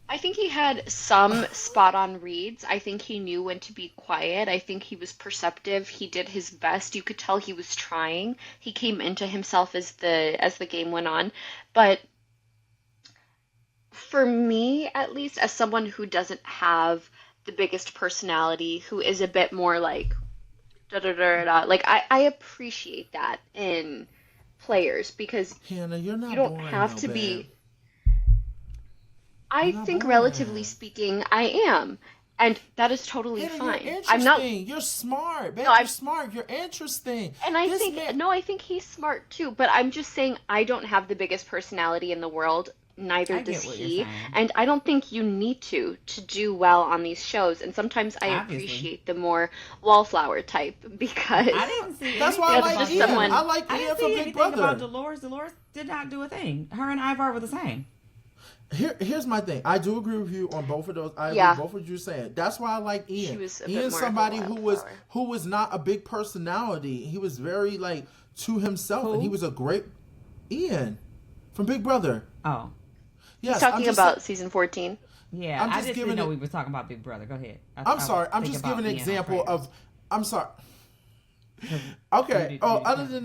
I think he had some spot on reads. I think he knew when to be quiet. I think he was perceptive. He did his best. You could tell he was trying. He came into himself as the game went on. But for me, at least, as someone who doesn't have the biggest personality, who is a bit more like like I appreciate that in players because Hannah, you don't have to be. I think relatively speaking, I am, and that is totally fine. I'm not. You're smart, babe. You're smart. You're interesting. And I think he's smart too. But I'm just saying I don't have the biggest personality in the world. Neither does he, and I don't think you need to do well on these shows. And sometimes I appreciate the more wallflower type because I didn't see. That's why I like Ian. I like Ian from Big Brother. About Dolores. Dolores did not do a thing. Her and Ivar were the same. Here's my thing. I do agree with you on both of those. I agree with both of you saying. That's why I like Ian. Ian's somebody who was not a big personality. He was very like to himself, and he was a great Ian from Big Brother. Oh. Yes, talking about season 14. Yeah, I just didn't know we were talking about Big Brother. Go ahead. I'm sorry. I'm just giving an example of. I'm sorry. Okay. Other than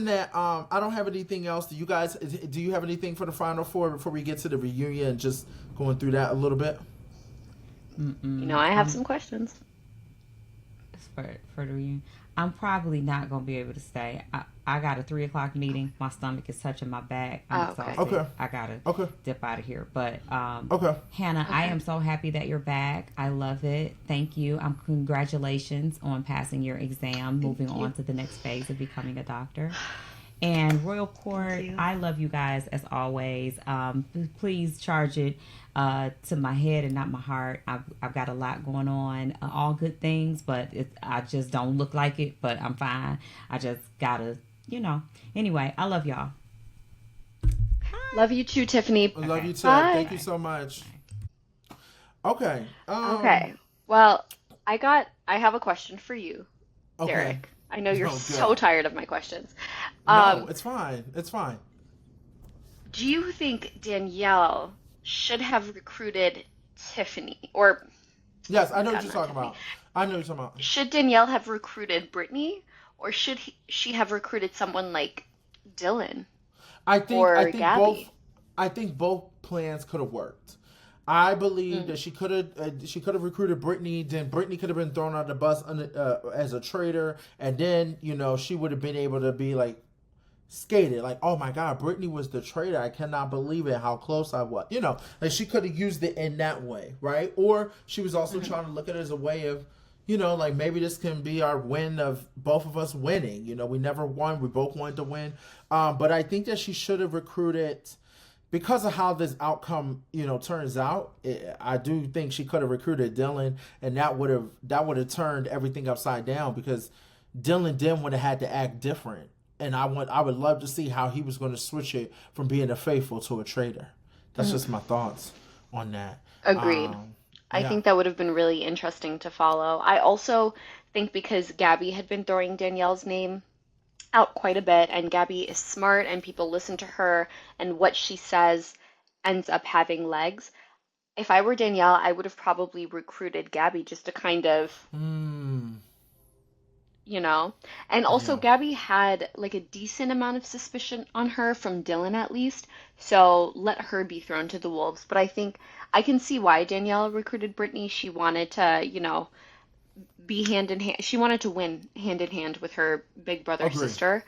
that, I don't have anything else. Do you have anything for the Final Four before we get to the reunion and just going through that a little bit? I have some questions. for the reunion. I'm probably not gonna be able to stay. I got a 3 o'clock meeting. My stomach is touching my back. I'm Okay. exhausted. Okay. I gotta Okay. dip out of here. But Okay. Hannah, I Okay. am so happy that you're back. I love it. Thank you. Congratulations on passing your exam, moving Thank you. on to the next phase of becoming a doctor. And Royal Court, you. I love you guys as always. Please charge it to my head and not my heart. I've got a lot going on, all good things, but I just don't look like it, but I'm fine. I just gotta, Anyway, I love y'all. Love you too, Tiffany. I love Okay. you too. Bye. Thank you so much. Okay. Okay. Well, I have a question for you, Okay. Derek. I know you're Oh, so God. tired of my questions. No, Um, it's fine. It's fine. do you think Danielle should have recruited Tiffany? Or, Yes, I oh know what God, you're not talking Tiffany. about. I know what you're talking about. Should Danielle have recruited Brittany? Or should she have recruited someone like Dylan I think or Gabby? I think both plans could have worked. I believe Mm, that she could have recruited Brittany. Then Brittany could have been thrown on the bus as a traitor, and then she would have been able to be like skated like, oh my God, Brittany was the traitor. I cannot believe it. How close I was. Like she could have used it in that way, right? Or she was also mhm, trying to look at it as a way of, like maybe this can be our win of both of us winning. We never won. We both wanted to win. But I think that she should have recruited because of how this outcome, turns out. I do think she could have recruited Dylan, and that would have turned everything upside down because Dylan then would have had to act different, and I would love to see how he was going to switch it from being a faithful to a traitor. That's mhm. just my thoughts on that. Agreed. Um, I yeah, think that would have been really interesting to follow. I also think because Gabby had been throwing Danielle's name out quite a bit, and Gabby is smart, and people listen to her, and what she says ends up having legs. If I were Danielle, I would have probably recruited Gabby just to kind of, mm, you know. And also, yeah, Gabby had like a decent amount of suspicion on her from Dylan at least, so let her be thrown to the wolves. But I think I can see why Danielle recruited Brittany. She wanted to, be hand in hand. She wanted to win hand in hand with her big brother agree, sister.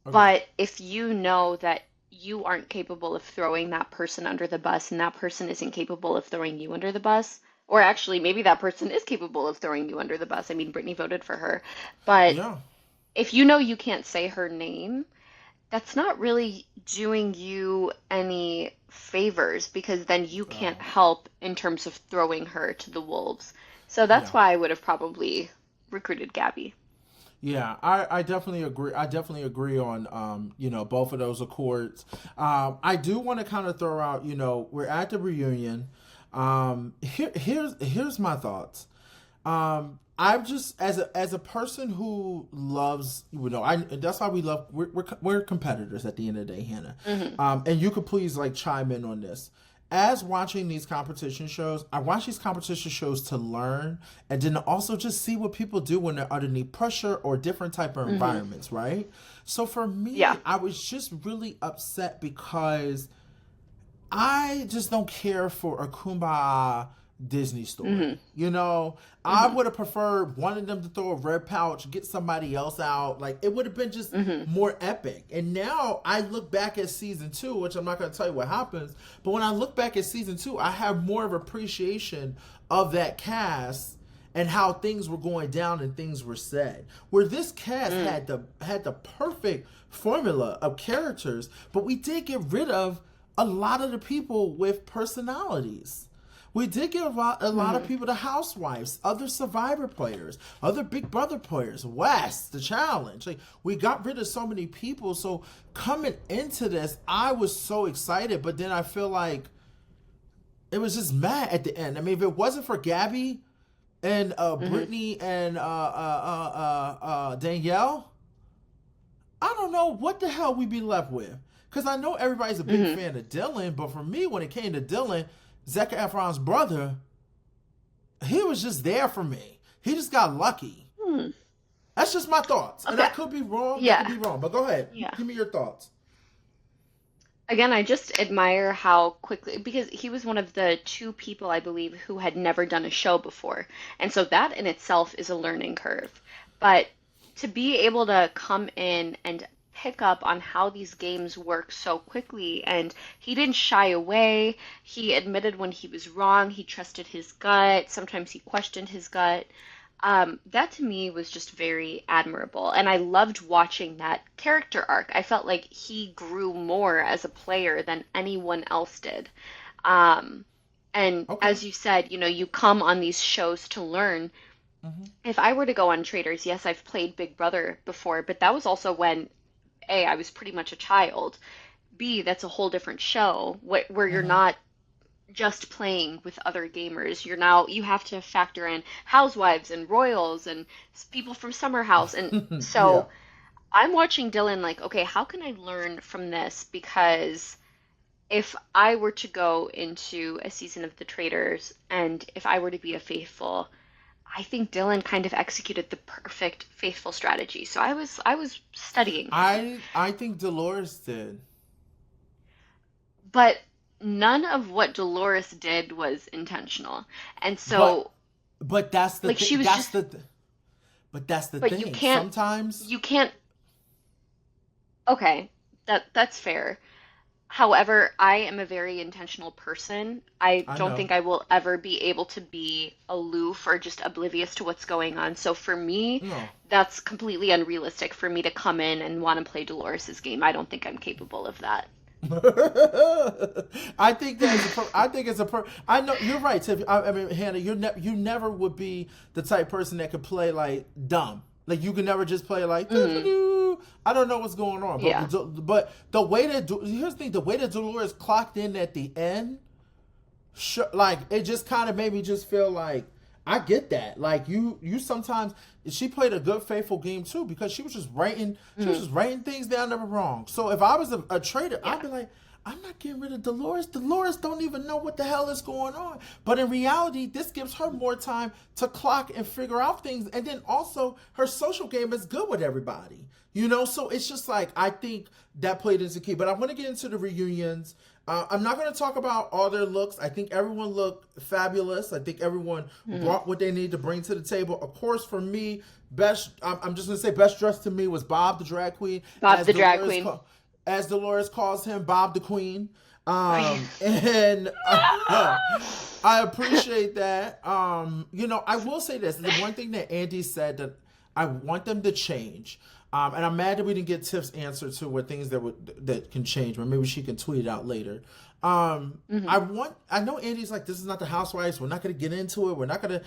agree. But if you know that you aren't capable of throwing that person under the bus and that person isn't capable of throwing you under the bus, or actually maybe that person is capable of throwing you under the bus. I mean, Brittany voted for her. But Yeah, if you know you can't say her name, that's not really doing you any favors because then you can't uh, help in terms of throwing her to the wolves. So that's yeah. why I would have probably recruited Gabby. Yeah, I definitely agree. I definitely agree on both of those accords. I do want to kind of throw out, we're at the reunion. Here's my thoughts. I'm just as a person who loves, I that's why we're competitors at the end of the day, Hannah. Hmm. And you could please like chime in on this. As watching these competition shows, I watch these competition shows to learn and then also just see what people do when they're underneath pressure or different type of Hmm. environments, right? So for Yeah. me, I was just really upset because I just don't care for a kumbaya Disney Hmm. story. I Hmm. would have preferred one of them to throw a red pouch, get somebody else out. Like it would have been just Hmm. more epic. And now I look back at season 2, which I'm not going to tell you what happens, but when I look back at season 2, I have more of appreciation of that cast and how things were going down and things were said. Where this cast Mm. had the perfect formula of characters, but we did get rid of a lot of the people with personalities. We did give a lot of Hmm. people the housewives, other Survivor players, other Big Brother players, West, the challenge. Like we got rid of so many people. So coming into this, I was so excited, but then I feel like it was just mad at the end. I mean, if it wasn't for Gabby and Hmm. Brittany and Danielle, I don't know what the hell we'd be left with. Because I know everybody's a big Hmm. fan of Dylan, but for me, when it came to Dylan, Zac Efron's brother, he was just there for me. He just got lucky. Hmm. That's just my thoughts. And I Okay. could be wrong. I could Yeah. be wrong. But go ahead. Yeah. Give me your thoughts. Again, I just admire how quickly, because he was one of the two people, I believe, who had never done a show before. And so that in itself is a learning curve. But to be able to come in and pick up on how these games work so quickly, and he didn't shy away. He admitted when he was wrong. He trusted his gut. Sometimes he questioned his gut. That to me was just very admirable. And I loved watching that character arc. I felt like he grew more as a player than anyone else did. Um, and Okay. as you said, you come on these shows to learn. Hmm. If I were to go on Traitors, yes, I've played Big Brother before, but that was also when A, I was pretty much a child. B, that's a whole different show where you're Hmm. not just playing with other gamers. You have to factor in housewives and royals and people from Summer House. And Yeah. so I'm watching Dylan like, okay, how can I learn from this? Because if I were to go into a season of The Traitors and if I were to be a faithful, I think Dylan kind of executed the perfect faithful strategy. So I was studying him. I think Dolores did. But none of what Dolores did was intentional. And But so but that's the like thing. she was just But that's the but you thing. can't Sometimes. you can't okay, that's fair. However, I am a very intentional person. I I don't know. think I will ever be able to be aloof or just oblivious to what's going on. So for me, No. that's completely unrealistic for me to come in and want to play Dolores's game. I don't think I'm capable of that. I think that is I think it's a I know you're right, Tiff. I mean, Hannah, you never would be the type person that could play like dumb. Like you can never just play like Hmm. doo-doo-doo. I don't know what's going on, Yeah. but the way that here's the thing, the way that Dolores clocked in at the end, like it just kind of made me just feel like I get that. Like you sometimes she played a good faithful game too because she was Hmm. just writing things down that were wrong. So if I was a trader, I'd Yeah. be like, I'm not getting rid of Dolores. Dolores don't even know what the hell is going on. But in reality, this gives her more time to clock and figure out things. And then also her social game is good with everybody. So it's just like I think that played into key. But I want to get into the reunions. I'm not going to talk about all their looks. I think everyone looked fabulous. I think everyone Hmm. brought what they needed to bring to the table. Of course, for me, best. I'm just going to say best dressed to me was Bob the drag queen, Bob the drag queen. As Dolores calls him, Bob the Queen. Queen. And I appreciate that. I will say this: the one thing that Andy said that I want them to change. And I'm mad that we didn't get Tiff's answer to what things that can change, but maybe she can tweet it out later. Hmm. I know Andy's like, this is not the Housewives. We're not going to get into it. We're not going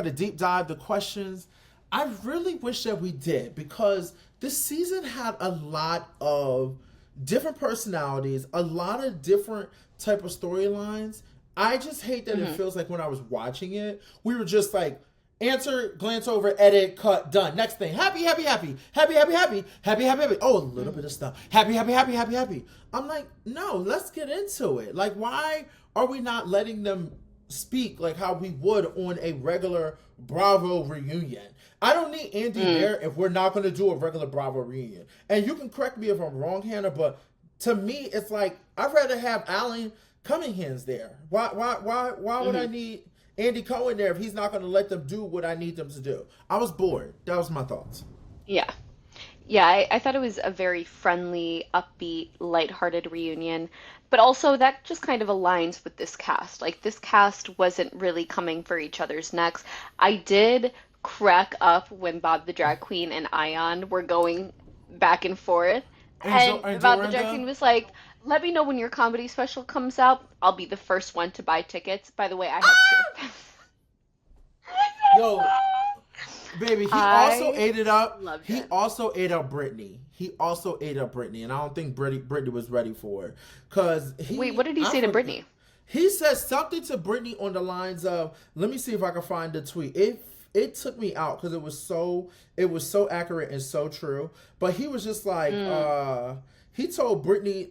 to deep dive the questions. I really wish that we did because this season had a lot of different personalities, a lot of different type of storylines. I just hate that it Hmm. feels like when I was watching it, we were just like answer, glance over, edit, cut, done. Next thing, happy, happy, happy, happy, happy, happy, happy, happy, happy. Oh, a little bit of stuff. Happy, happy, happy, happy, happy. I'm like, no, let's get into it. Like, why are we not letting them speak like how we would on a regular Bravo reunion? I don't need Andy Mm. there if we're not going to do a regular Bravo reunion. And you can correct me if I'm wrong, Hannah, but to me, it's like I'd rather have Alan Cunninghams there. Why would I Hmm. need Andy Cohen there if he's not going to let them do what I need them to do? I was bored. That was my thoughts. Yeah. Yeah, I thought it was a very friendly, upbeat, lighthearted reunion. But also, that just kind of aligns with this cast. Like, this cast wasn't really coming for each other's necks. I did crack up when Bob the Drag Queen and Ion were going back and forth. Angel, And Angel Bob the Drag Queen Renda. was like, let me know when your comedy special comes out. I'll be the first one to buy tickets. By the way, I have two. Yo, baby, he also I ate it up. loved He it. also ate up Brittany. He also ate up Brittany, and I don't think Brittany was ready for it. Cause Wait, what did he I say to forget. Brittany? He said something to Brittany on the lines of, "Let me see if I can find the tweet." It took me out because it was so accurate and so true. But he was just like, Mm, he told Brittany.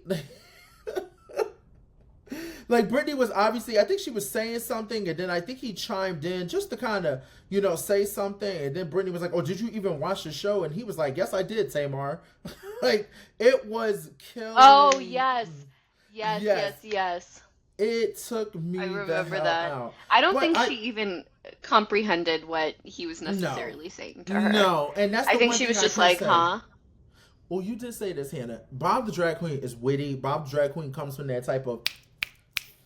Like Brittany was obviously, I think she was saying something, and then I think he chimed in just to kind of, say something, and then Brittany was like, "Oh, did you even watch the show?" And he was like, "Yes, I did, Tamar." Like it was oh, killing. yes. Yes, Yes, yes, yes. it took I me the remember hell that. out. I don't But think I she even comprehended what he was no, necessarily saying to her. no, and that's I the think one she thing was I just can like, say. huh? Well, you did say this, Hannah. Bob the Drag Queen is witty. Bob the Drag Queen comes from that type of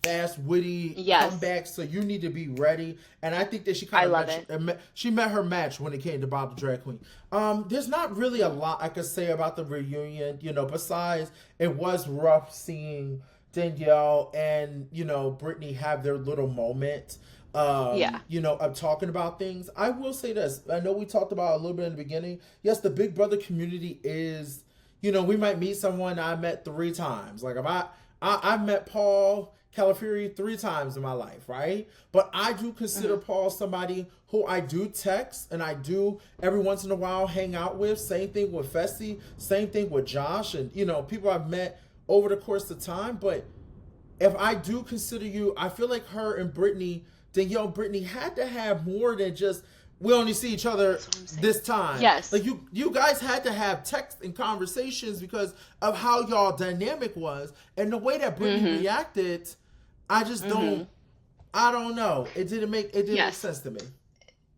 fast, witty Yes, comeback, so you need to be ready. And I think that she kind I of love it. she met her match when it came to Bob the Drag Queen. There's not really a lot I could say about the reunion, besides it was rough seeing Danielle and Brittany have their little moment. Yeah. Of talking about things. I will say this. I know we talked about it a little bit in the beginning. Yes, the Big Brother community is, we might meet someone I met 3 times. Like if I've met Paul Calafieri 3 times in my life, right? But I do consider Paul somebody who I do text and I do every once in a while hang out with. Same thing with Fessy, same thing with Josh, and people I've met over the course of time. But if I do consider you, I feel like her and Brittany, Danielle and Brittany had to have more than just we only see each other That's what I'm saying. this time. Yes. Like you guys had to have text and conversations because of how y'all dynamic was and the way that Brittany reacted. I just don't. I don't know. It didn't make Yes. sense to me.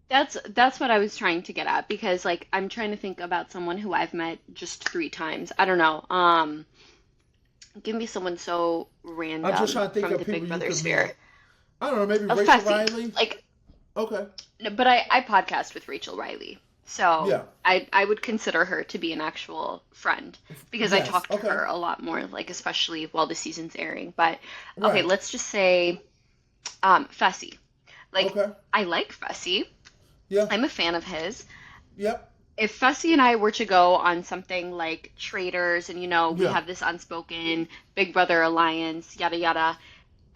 That's what I was trying to get at because like I'm trying to think about someone who I've met just 3 times. I don't know. Give me someone so I'm just random trying to think from of the people Big you Brother could meet. sphere. I don't know. Maybe Oh, Rachel Fessy. Riley. Like, Okay. no, but I podcast with Rachel Riley. So Yeah. I would consider her to be an actual friend because I Yes. talk to Okay. her a lot more, like especially while the season's airing. But okay, Right. let's just say Fessy. Like Okay. I like Fessy. Yeah. I'm a fan of his. Yep. If Fessy and I were to go on something like Traitors and we Yeah. have this unspoken Big Brother alliance, yada yada,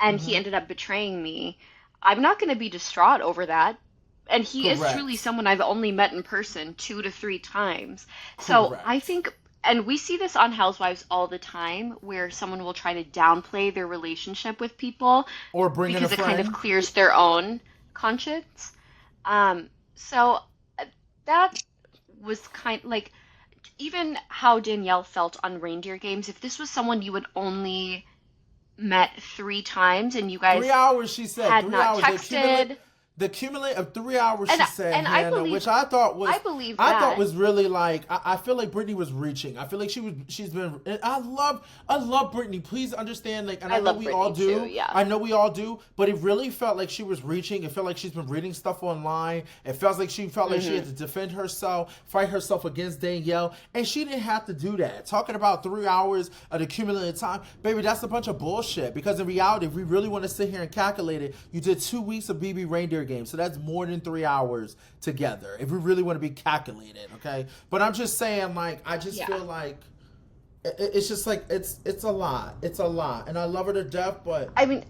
and he Mm-hmm. ended up betraying me, I'm not going to be distraught over that. And he is truly Correct. someone I've only met in person 2 to 3 times. So I Correct. think, and we see this on Housewives all the time, where someone will try to downplay their relationship with people Or bring in a because it kind of friend. clears their own conscience. So that was kind like even how Danielle felt on reindeer games. If this was someone you had only met 3 times and you guys 3 hours, she said. had Three not hours. texted, The cumulate of 3 hours, and she said, and I Hannah, believe which I thought I believe I thought that. was really like, I feel like Brittany was reaching. I feel like she's been, and I love Brittany. Please understand, like, and I I know love we all Brittany too, do. yeah. I know we all do, but it really felt like she was reaching. It felt like she's been reading stuff online. It felt like she had to defend herself, fight herself against Danielle, and she didn't have to do that. Talking about 3 hours of the cumulative time, baby, that's a bunch of bullshit. Because in reality, if we really want to sit here and calculate it, you did 2 weeks of BB reindeer games, so that's more than 3 hours together. If we really want to be calculated, okay. But I'm just saying, like, I just Yeah. feel like it's just like it's a lot. It's a lot, and I love her to death, but I mean,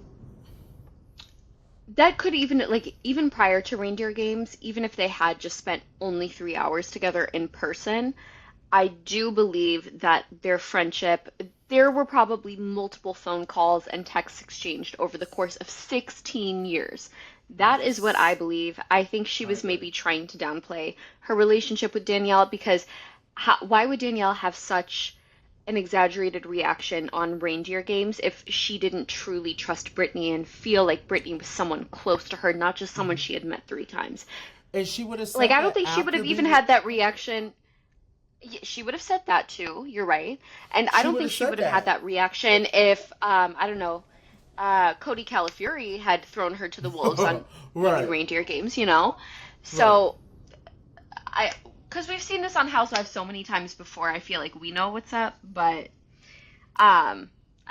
that could even like even prior to reindeer games, even if they had just spent only 3 hours together in person, I do believe that their friendship, there were probably multiple phone calls and texts exchanged over the course of 16 years. That is what I believe. I think she I was agree. maybe trying to downplay her relationship with Danielle because why would Danielle have such an exaggerated reaction on reindeer games if she didn't truly trust Brittany and feel like Brittany was someone close to her, not just someone she had met 3 times? And she would have Like, said I don't that think she would after have even BB. had that reaction. She would have said that too. You're right. And I She don't would think have she said would have had that. that reaction if, I don't know, Cody Calafieri had thrown her to the wolves on BB Right. reindeer games. Right. So because we've seen this on Housewives so many times before, I feel like we know what's up, but I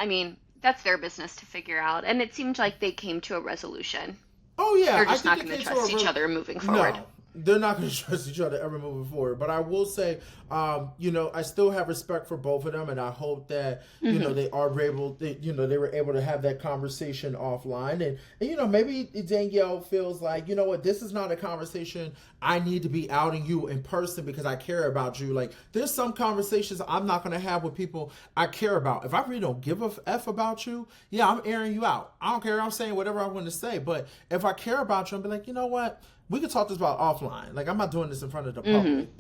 mean, that's their business to figure out. And it seemed like they came to a resolution. Oh yeah, They're I just think not they going to came to trust a each real. other moving forward. No, they're not going to trust each other ever moving forward. But I will say, I still have respect for both of them, and I hope that they are able, they were able to have that conversation offline, and maybe Danielle feels like, you know what, this is not a conversation I need to be outing you in person because I care about you. Like, there's some conversations I'm not going to have with people I care about. If I really don't give a f about you, yeah, I'm airing you out. I don't care. I'm saying whatever I want to say, but if I care about you, I'm be like, you know what. we could talk this about offline. Like, I'm not doing this in front of the Mm-hmm. public.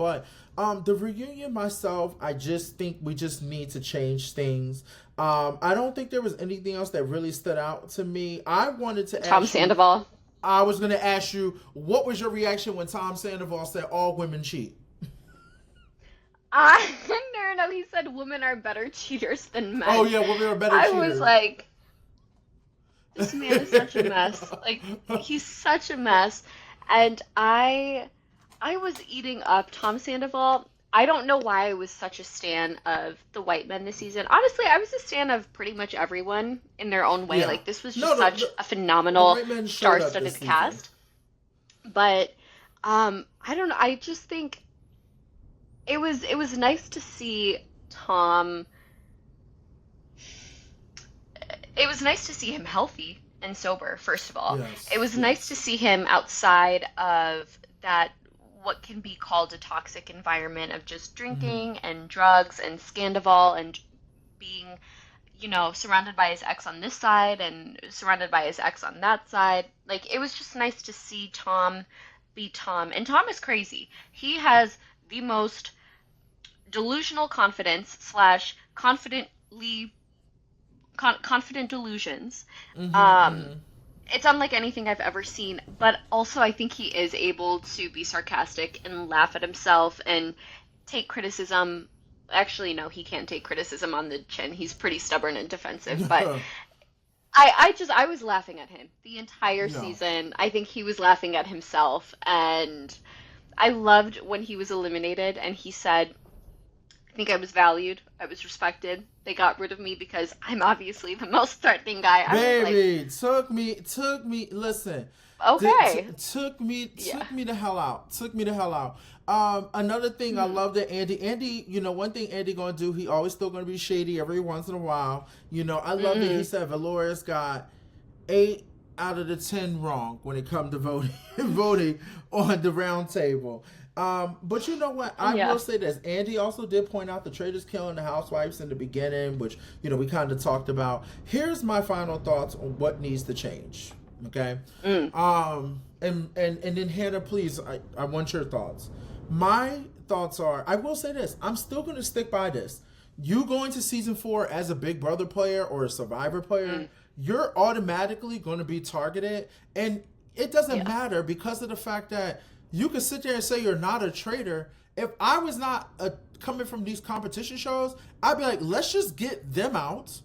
But the reunion myself, I just think we just need to change things. I don't think there was anything else that really stood out to me. I wanted to Tom ask you, Sandoval. I was going to ask you, what was your reaction when Tom Sandoval said all women cheat? No, he said women are better cheaters than men. Oh, yeah, women are better I cheaters. was like, this man is such a mess. Like, he's such a mess. And I was eating up Tom Sandoval. I don't know why I was such a stan of the white men this season. Honestly, I was a stan of pretty much everyone in their own way. Yeah. Like, this was No, just no, such a the phenomenal white men showed up star-studded this season. cast. But I don't know. I just think it was nice to see Tom. It was nice to see him healthy and sober, first of all. Yes, It was yes. nice to see him outside of that, what can be called a toxic environment of just drinking and drugs and Scandival and being, surrounded by his ex on this side and surrounded by his ex on that side. Like, it was just nice to see Tom be Tom. And Tom is crazy. He has the most delusional confidence slash confident delusions. It's unlike anything I've ever seen, but also I think he is able to be sarcastic and laugh at himself and take criticism. Actually, no, he can't take criticism on the chin. He's pretty stubborn and defensive, but I was laughing at him the entire No. season. I think he was laughing at himself, and I loved when he was eliminated and he said, I think I was valued, I was respected. They got rid of me because I'm obviously the most threatening guy. I was like, Baby, took me, listen. okay. Took me Yeah. the hell out. Took me the hell out. Another thing I love that Andy, one thing Andy gonna do, he always still gonna be shady every once in a while. I love that he said Valorious got 8 out of the 10 wrong when it come to voting on the round table. But you know what? I Yeah. will say this. Andy also did point out the traitors killing the housewives in the beginning, which, we kind of talked about. Here's my final thoughts on what needs to change. Okay? And then Hannah, please, I want your thoughts. My thoughts are, I will say this. I'm still going to stick by this. You going to season 4 as a Big Brother player or a Survivor player, you're automatically going to be targeted. And it doesn't matter because of the fact that you can sit there and say you're not a traitor. If I was not coming from these competition shows, I'd be like, let's just get them out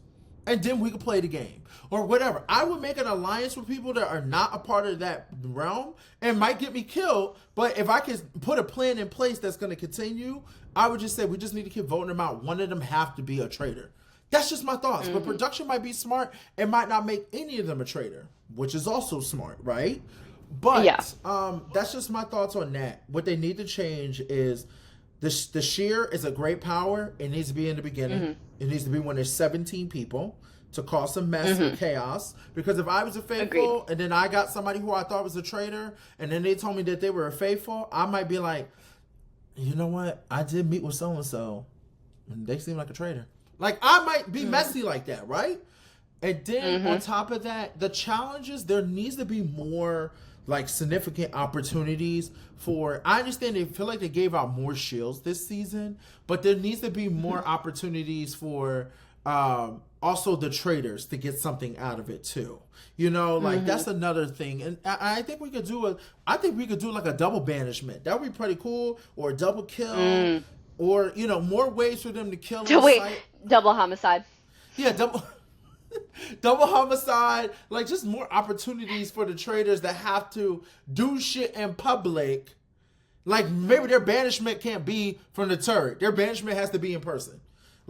and then we can play the game or whatever. I would make an alliance with people that are not a part of that realm and might get me killed. But if I could put a plan in place that's going to continue, I would just say we just need to keep voting them out. One of them have to be a traitor. That's just my thoughts. But production might be smart and might not make any of them a traitor, which is also smart, right? But that's just my thoughts on that. What they need to change is the sheer is a great power. It needs to be in the beginning. It needs to be when there's 17 people to cause some mess and chaos. Because if I was a faithful and then I got somebody who I thought was a traitor and then they told me that they were a faithful, I might be like, you know what? I did meet with so-and-so and they seem like a traitor. Like, I might be messy like that, right? And then on top of that, the challenges, there needs to be more significant opportunities for, I understand they feel like they gave out more shields this season, but there needs to be more opportunities for also the traders to get something out of it too. That's another thing. And I think we could do like a double banishment. That would be pretty cool, or a double kill, or more ways for them to kill. Double homicide. Yeah, double homicide, just more opportunities for the traders that have to do shit in public. Maybe their banishment can't be from the turret. Their banishment has to be in person.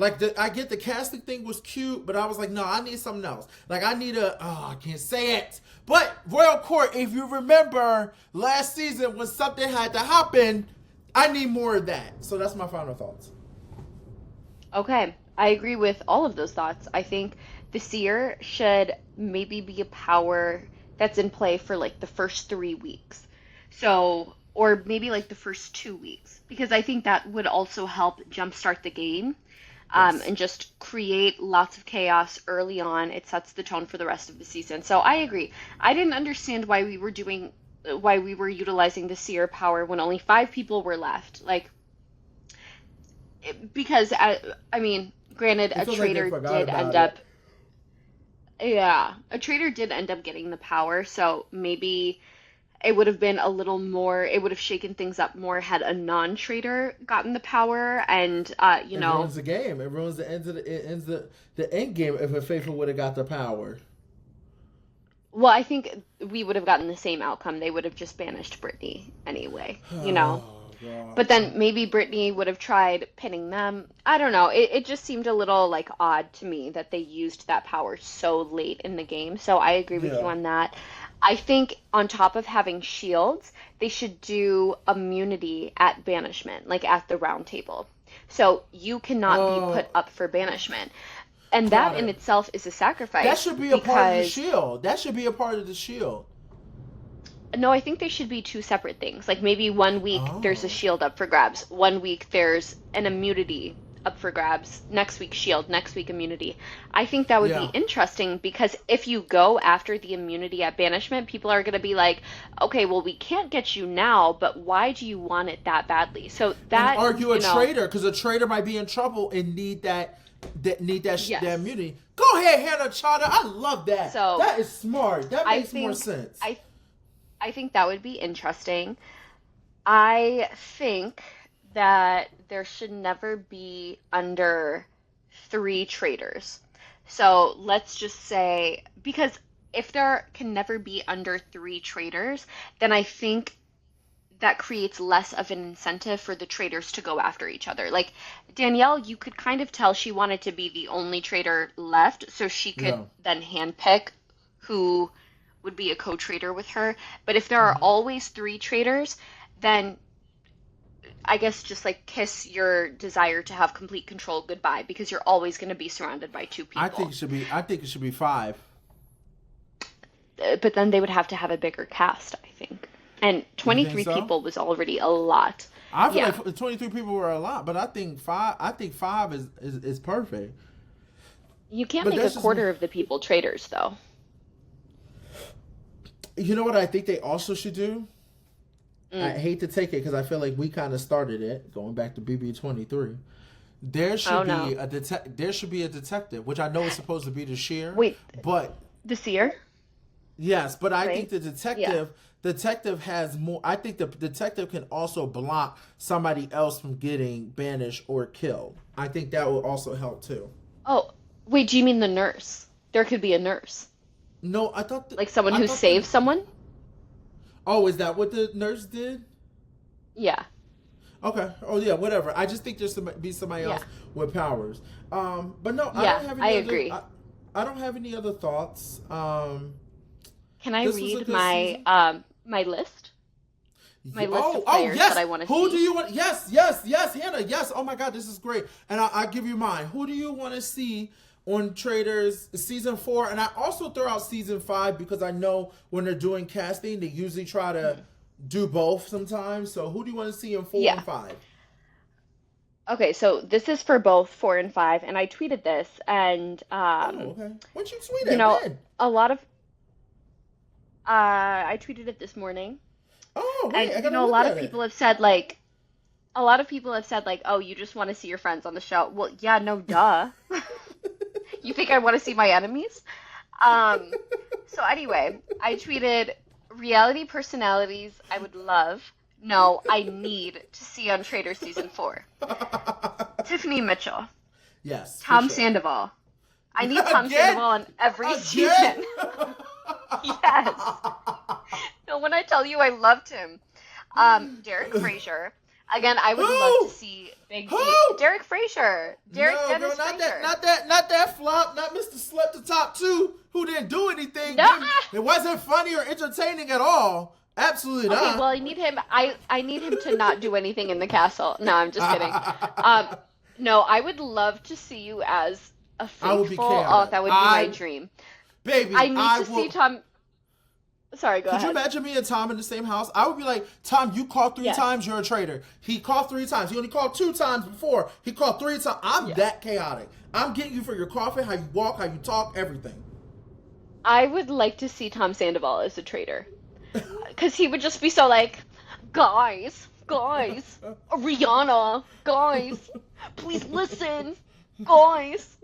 I get the casting thing was cute, but I was like, no, I need something else. I need I can't say it. But Royal Court, if you remember last season when something had to happen, I need more of that. So that's my final thoughts. Okay, I agree with all of those thoughts. I think the seer should maybe be a power that's in play for the first 3 weeks. So, or maybe the first 2 weeks, because I think that would also help jumpstart the game. And just create lots of chaos early on. It sets the tone for the rest of the season. So I agree. I didn't understand why we were doing why we were utilizing the seer power when only 5 people were left. Like, because I mean, granted, It a feels like they traitor forgot did about end it. up, yeah, a traitor did end up getting the power, so maybe it would have been a little more, it would have shaken things up more had a non-traitor gotten the power, and It ruins the game. It ruins the end of the end game if a faithful would have got the power. well, I think we would have gotten the same outcome. They would have just banished Brittany anyway. Oh god. But then maybe Brittany would have tried pinning them. I don't know. It just seemed a little like odd to me that they used that power so late in the game. So I agree with you Yeah. on that. I think on top of having shields, they should do immunity at banishment, like at the round table. So you cannot be put Oh, up for banishment. And that got in it. itself is a That sacrifice should be a part of the because shield. That should be a part of the shield. no, I think they should be two separate things. Like maybe one week there's a Oh. shield up for grabs, one week there's an immunity up for grabs, next week shield, next week immunity. I think that would be Yeah. interesting because if you go after the immunity at banishment, people are going to be like, okay, well, we can't get you now, but why do you want it that badly? So And that, argue a you know, traitor because a traitor might be in trouble and need that yes. immunity. Go ahead, Hannah Chada. I love that. So That is smart. That I makes more think sense. I think that would be interesting. I think that there should never be under 3 traitors. So let's just say, because if there can never be under 3 traitors, then I think that creates less of an incentive for the traitors to go after each other. Like Danielle, you could kind of tell she wanted to be the only traitor left, so she could Yeah. then handpick who would be a co-traitor with her. But if there are always 3 traitors, then I guess just like kiss your desire to have complete control goodbye because you're always going to be surrounded by 2 I think people. it should be. I think it should be 5. But then they would have to have a bigger cast, I think. And You think 23 so? people was already a lot. I feel Yeah. like 23 people were a lot, but I think 5. I think 5 is perfect. You can't But make a that's just quarter of the people traitors, though. You know what I think they also should do. I Mm. hate to take it because I feel like we kind of started it. Going back to BB23, there Oh should no. be there should be a detective, which I know is supposed to be the sheer, Wait, but the seer, yes, but I think right? the Yeah. detective has more. I think the detective can also block somebody else from getting banished or killed. I think that will also help too. Oh, wait, do you mean the nurse? There could be a nurse, No, like someone I who thought saves someone? Oh, is that what the nurse did? Yeah, Okay. Oh yeah, whatever. I just think there's be somebody yeah, else with powers. But no, I yeah, don't have I any other. agree. I don't have any other thoughts. Can I This was a read good my season. my list? My list Oh, of oh players that yes. I want to Who do see. you want? Yes, yes, yes, Hannah. Yes. Oh my God, this is great. And I give you mine. Who do you want to see on Traders season 4? And I also throw out season 5 because I know when they're doing casting, they usually try to do both sometimes. So who do you want to see in 4 Yeah. and 5? Okay, so this is for both 4 and 5, and I tweeted this, and Oh, okay. What you tweet you at? know, When? a lot of I tweeted it this morning, Oh, and wait, I you gotta know, a look lot at of it. people have said like, a lot of people have said like, oh, you just want to see your friends on the show. Well, yeah, no, duh. You think I want to see my enemies? Um, so anyway, I tweeted reality personalities I would love. No, I need to see on Trader Season 4. Tiffany Mitchell, Yes, for Tom sure. Sandoval. I need Tom Again? Sandoval on every Again? season. Yes. No, when I tell you I loved him. Derek Frazier. Again, I would love Who? to see Big D. Who? Derek Frazier. Derek No, Dennis girl, Frazier. not that flop, not Mr. Slept the Top 2, who didn't do anything. No. It wasn't funny or entertaining at all. Absolutely Okay, not. well, I need him. I need him to not do anything in the castle. No, I'm just kidding. No, I would love to see you as a I would be faithful. Oh, chaotic. that would be my dream. Baby, I need I to will. see Tom. Sorry, go Could you ahead. imagine me and Tom in the same house? I would be like, Tom, you called 3 Yes. times, you're a traitor. He called 3 times. He only called 2 times before. He called 3 times. I'm Yeah. that chaotic. I'm getting you for your coffee, how you walk, how you talk, everything. I would like to see Tom Sandoval as a traitor. Because he would just be so like, guys, Rihanna, guys, please listen, guys.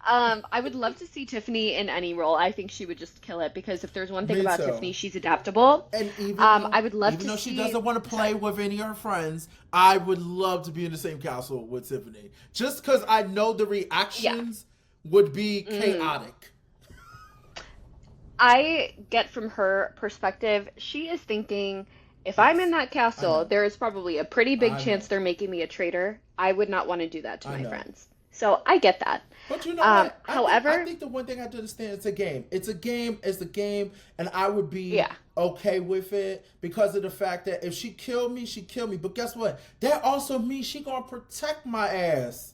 I would love to see Tiffany in any role. I think she would just kill it because if there's one thing Me about too. Tiffany, she's adaptable. And even I would love even to though she see. doesn't want to play with any of her friends, I would love to be in the same castle with Tiffany. Just because I know the reactions would be chaotic. I get from her perspective, she is thinking, if I'm in that castle, there is probably a pretty big chance they're making me a traitor. I would not want to do that to my friends. So I get that. But you know what? However, I think the one thing I have to understand, it's a game. It's a game, and I would be okay with it because of the fact that if she killed me, she killed me. But guess what? That also means she gonna protect my ass.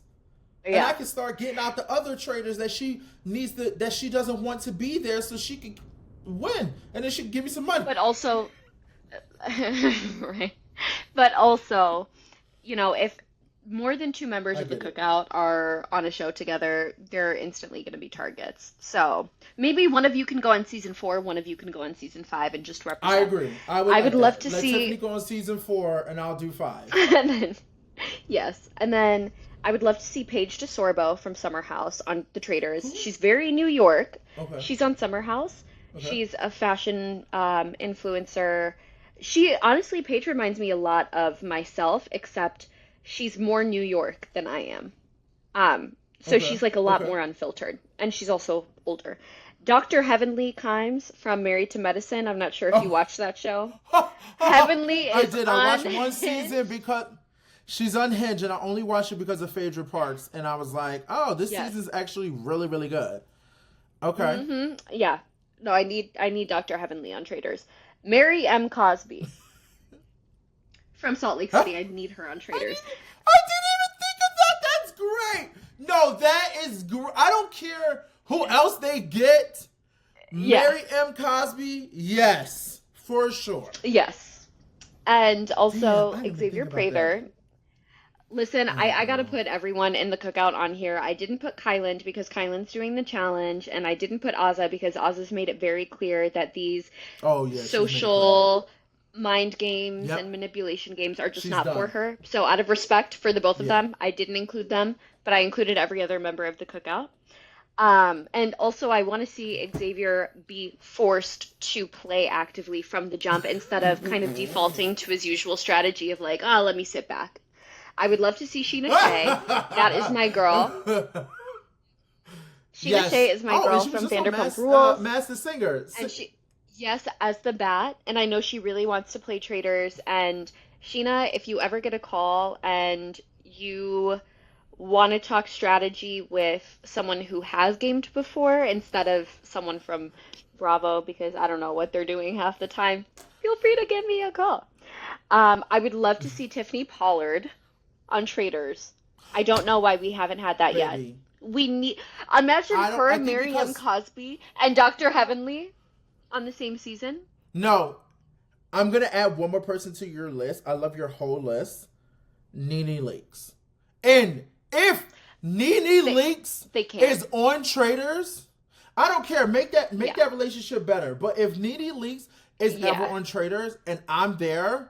And I can start getting out the other traitors that she needs that she doesn't want to be there so she can win. And then she can give me some money. But also, right. But also, you know, if more than two members of the cookout are on a show together, they're instantly going to be targets. So maybe one of you can go on season 4, one of you can go on season 5 and just represent. I agree. I would love to see Tiffany go on season 4 and I'll do 5. And then, yes. And then I would love to see Paige DeSorbo from Summer House on the Traitors. She's very New York. Okay. She's on Summer House. Okay. She's a fashion influencer. She, honestly, Paige reminds me a lot of myself, except she's more New York than I am. So she's like a lot more unfiltered. And she's also older. Dr. Heavenly Kimes from Married to Medicine. I'm not sure if you watched that show. Heavenly is I did. I watched one unhinged. season because she's unhinged, and I only watched it because of Phaedra Parks. And I was like, oh, this season's actually really, really good. Okay. Mm-hmm. Yeah. No, I need Dr. Heavenly on Traitors. Mary M. Cosby from Salt Lake City. I need her on Traitors. I didn't even think of that. That's great. No, that is great. I don't care who else they get. Mary M. Cosby, yes, for sure. Yes. And also Damn, Xavier Prather. Listen, I got to put everyone in the cookout on here. I didn't put Kyland because Kyland's doing the challenge, and I didn't put Azza because Azza's made it very clear that these social mind games and manipulation games are just not for her. So out of respect for the both of them, I didn't include them, but I included every other member of the cookout. And also I want to see Xavier be forced to play actively from the jump instead of kind of defaulting to his usual strategy of like, oh, let me sit back. I would love to see Sheena Shea. That is my girl. Sheena Shea is my girl from Vanderpump Rules. Master Singer. And she, yes, as the Bat. And I know she really wants to play Traitors. And Sheena, if you ever get a call and you want to talk strategy with someone who has gamed before instead of someone from Bravo, because I don't know what they're doing half the time, feel free to give me a call. I would love to see Tiffany Pollard on Traitors. I don't know why we haven't had that yet. We need imagine her, Mary M. Cosby, and Dr. Heavenly on the same season. No, I'm gonna add one more person to your list. I love your whole list. Nene Leakes. And if Nene Leakes is on Traitors, I don't care. Make that relationship better. But if Nene Leakes is ever on Traitors and I'm there,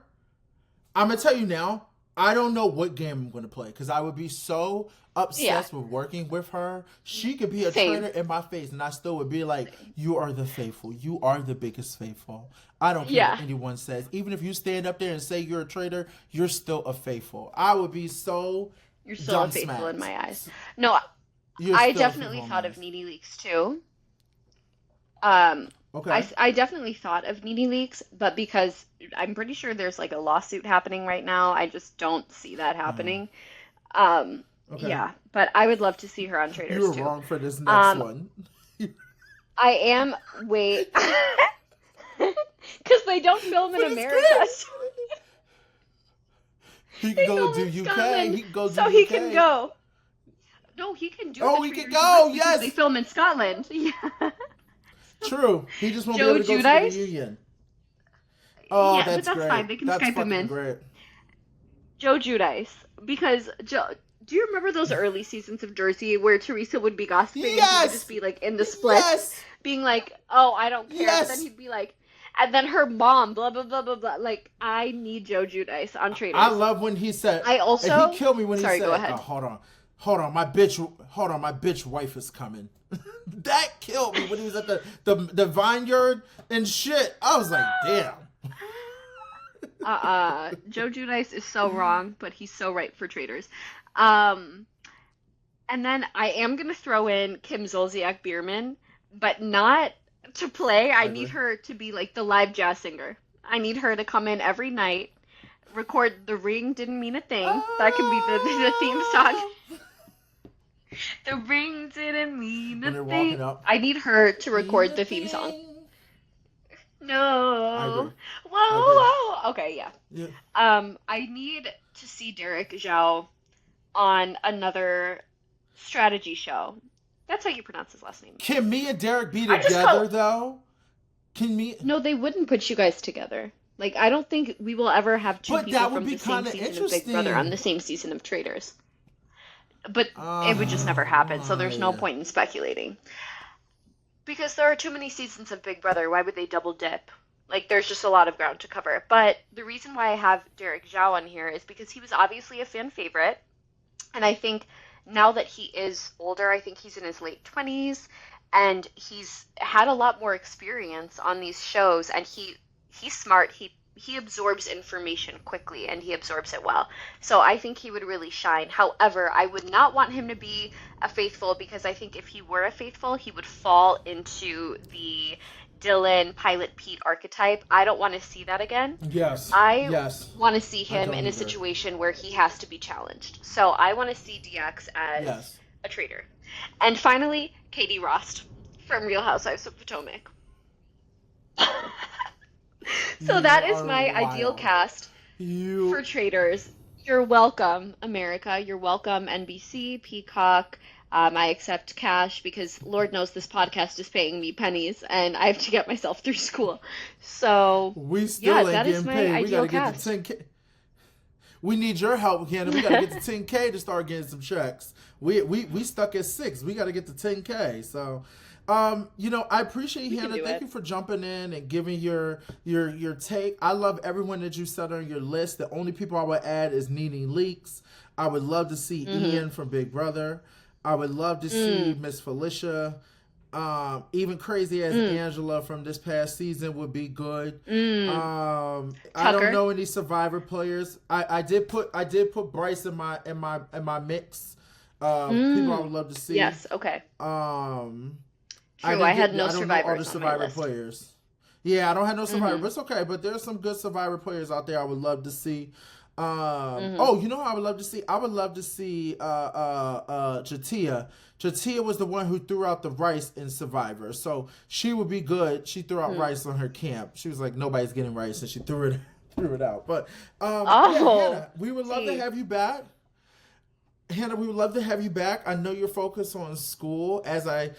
I'm gonna tell you now, I don't know what game I'm going to play because I would be so obsessed with working with her. She could be a traitor in my face and I still would be like, you are the faithful. You are the biggest faithful. I don't care what anyone says. Even if you stand up there and say you're a traitor, you're still a faithful. I would be so You're still a faithful in my eyes. No, I definitely thought of Nene Leakes too. Okay. I definitely thought of Nene Leakes, but because I'm pretty sure there's like a lawsuit happening right now, I just don't see that happening. Yeah, but I would love to see her on Traitors too. You were wrong for this next one. I am. Wait. Because they don't film in America. He can go to UK. He can go to UK. So he can go. No, he can do it. Oh, he can go, yes. They film in Scotland. Yeah. True. He just won't be able to go to the reunion. Oh, yeah, that's great. Fine. They can Skype him in. Great. Joe Giudice. Because, do you remember those early seasons of Jersey where Teresa would be gossiping and he would just be like in the split, being like, oh, I don't care. But then he'd be like, And then her mom, blah blah blah blah blah. Like, I need Joe Giudice on I Traitors. love when he said, I and also, he killed me when he sorry, go said, ahead. hold on, my bitch wife is coming. That killed me when he was at the vineyard and shit. I was like, damn. Joe Giudice is so wrong, but he's so right for Traitors. Um, and then I am gonna throw in Kim Zolciak Biermann, but not to play. I I need agree. her to be like the live jazz singer. I need her to come in every night, record "The Ring Didn't Mean a Thing." That can be the theme song. The ring didn't mean When a they're thing. walking up. I need her to Mean record a the theme song. thing. I No. agree. I Whoa, agree. whoa. Okay, yeah. Yeah. I need to see Derek Zhao on another strategy show. That's how you pronounce his last name. Can me and Derek be I just together call. though? Can me? No, they wouldn't put you guys together. Like, I don't think we will ever have two But people that would from be the same kind of season of Big Brother on the interesting. same season of Traitors. But it would just never happen, so there's no Why? point in speculating. Because there are too many seasons of Big Brother. Why would they double dip? Like, there's just a lot of ground to cover. But the reason why I have Derek Zhao on here is because he was obviously a fan favorite. And I think now that he is older, I think he's in his late 20s, and he's had a lot more experience on these shows, and he's smart. He absorbs information quickly, and he absorbs it well. So I think he would really shine. However, I would not want him to be a faithful, because I think if he were a faithful, he would fall into the Dylan, Pilot Pete archetype. I don't want to see that again. Yes. I Yes. want to see I him don't in a either. situation where he has to be challenged. So I want to see DX as Yes. a traitor. And finally, Katie Rost from Real Housewives of Potomac. So You that is are my ideal wild. cast for You. Traitors. You're welcome, America. You're welcome, NBC, Peacock. I accept cash because Lord knows this podcast is paying me pennies and I have to get myself through school. So, We yeah, still ain't that is getting my paid. We ideal gotta get to cast. 10K. We need your help, Canada. We gotta get to 10K to start getting some checks. We stuck at 6. We gotta get to 10K. So, I appreciate We can Hannah. do Thank it. you for jumping in and giving your take. I love everyone that you set on your list. The only people I would add is Nene Leakes. I would love to see Ian from Big Brother. I would love to see Miss Felicia. Even crazy as Angela from this past season would be good. I don't Tucker. know any Survivor players. I did put Bryce in my mix. People I would love to see. Yes, okay. Um, True, I had I no don't know all the survivors on my Survivor list. players. Yeah, I don't have no Survivor, but it's okay. But there's some good Survivor players out there I would love to see. Oh, you know who I would love to see? I would love to see Jatia. Jatia was the one who threw out the rice in Survivor, so she would be good. She threw out rice on her camp. She was like, nobody's getting rice, and she threw it out. But yeah, Hannah, we would love to see. have you back. Hannah, we would love to have you back. I know you're focused on school. As I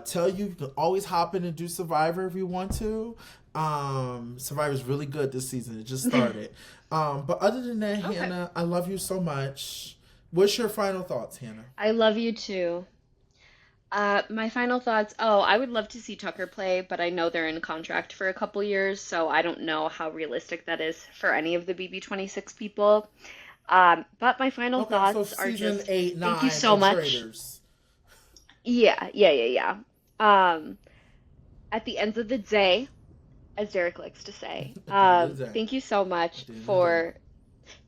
tell you, you can always hop in and do Survivor if you want to. Survivor's really good this season. It just started. But other than that, Okay. Hannah, I love you so much. What's your final thoughts, Hannah? I love you too. My final thoughts. Oh, I would love to see Tucker play, but I know they're in contract for a couple years, so I don't know how realistic that is for any of the BB26 people. But my final Okay, so thoughts are season just 8, 9, thank you so and much. Traitors. Yeah. At the end of the day, as Derek likes to say, At the end of the day. thank you so much At the end of the for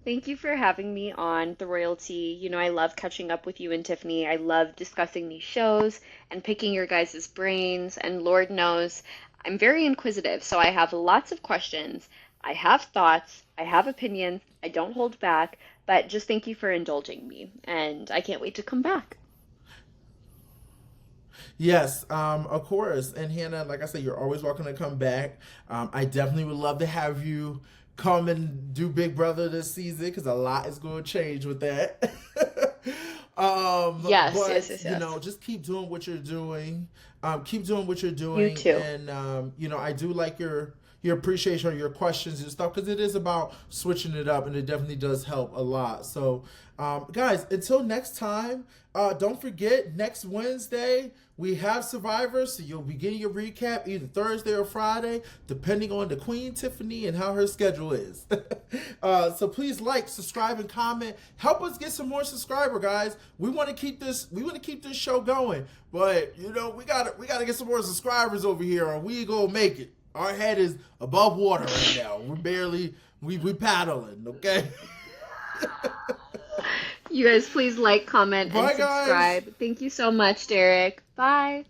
thank you for having me on The Royalty. You know, I love catching up with you and Tiffany. I love discussing these shows and picking your guys' brains. And Lord knows, I'm very inquisitive, so I have lots of questions. I have thoughts. I have opinions. I don't hold back. But just thank you for indulging me. And I can't wait to come back. Yes, of course. And Hannah, like I said, you're always welcome to come back. I definitely would love to have you come and do Big Brother this season because a lot is going to change with that. Yes, but, yes. just keep doing what you're doing. Keep doing what you're doing. You too. And, I do like your your appreciation or your questions and stuff, because it is about switching it up, and it definitely does help a lot. So, guys, until next time, don't forget, next Wednesday, we have Survivor, so you'll be getting your recap either Thursday or Friday, depending on the Queen Tiffany and how her schedule is. So please like, subscribe, and comment. Help us get some more subscribers, guys. We want to keep this show going, but we gotta get some more subscribers over here, or we gonna make it. Our head is above water right now. We're barely we paddling, okay? You guys please like, comment, Bye, and subscribe. guys. Thank you so much, Derek. Bye.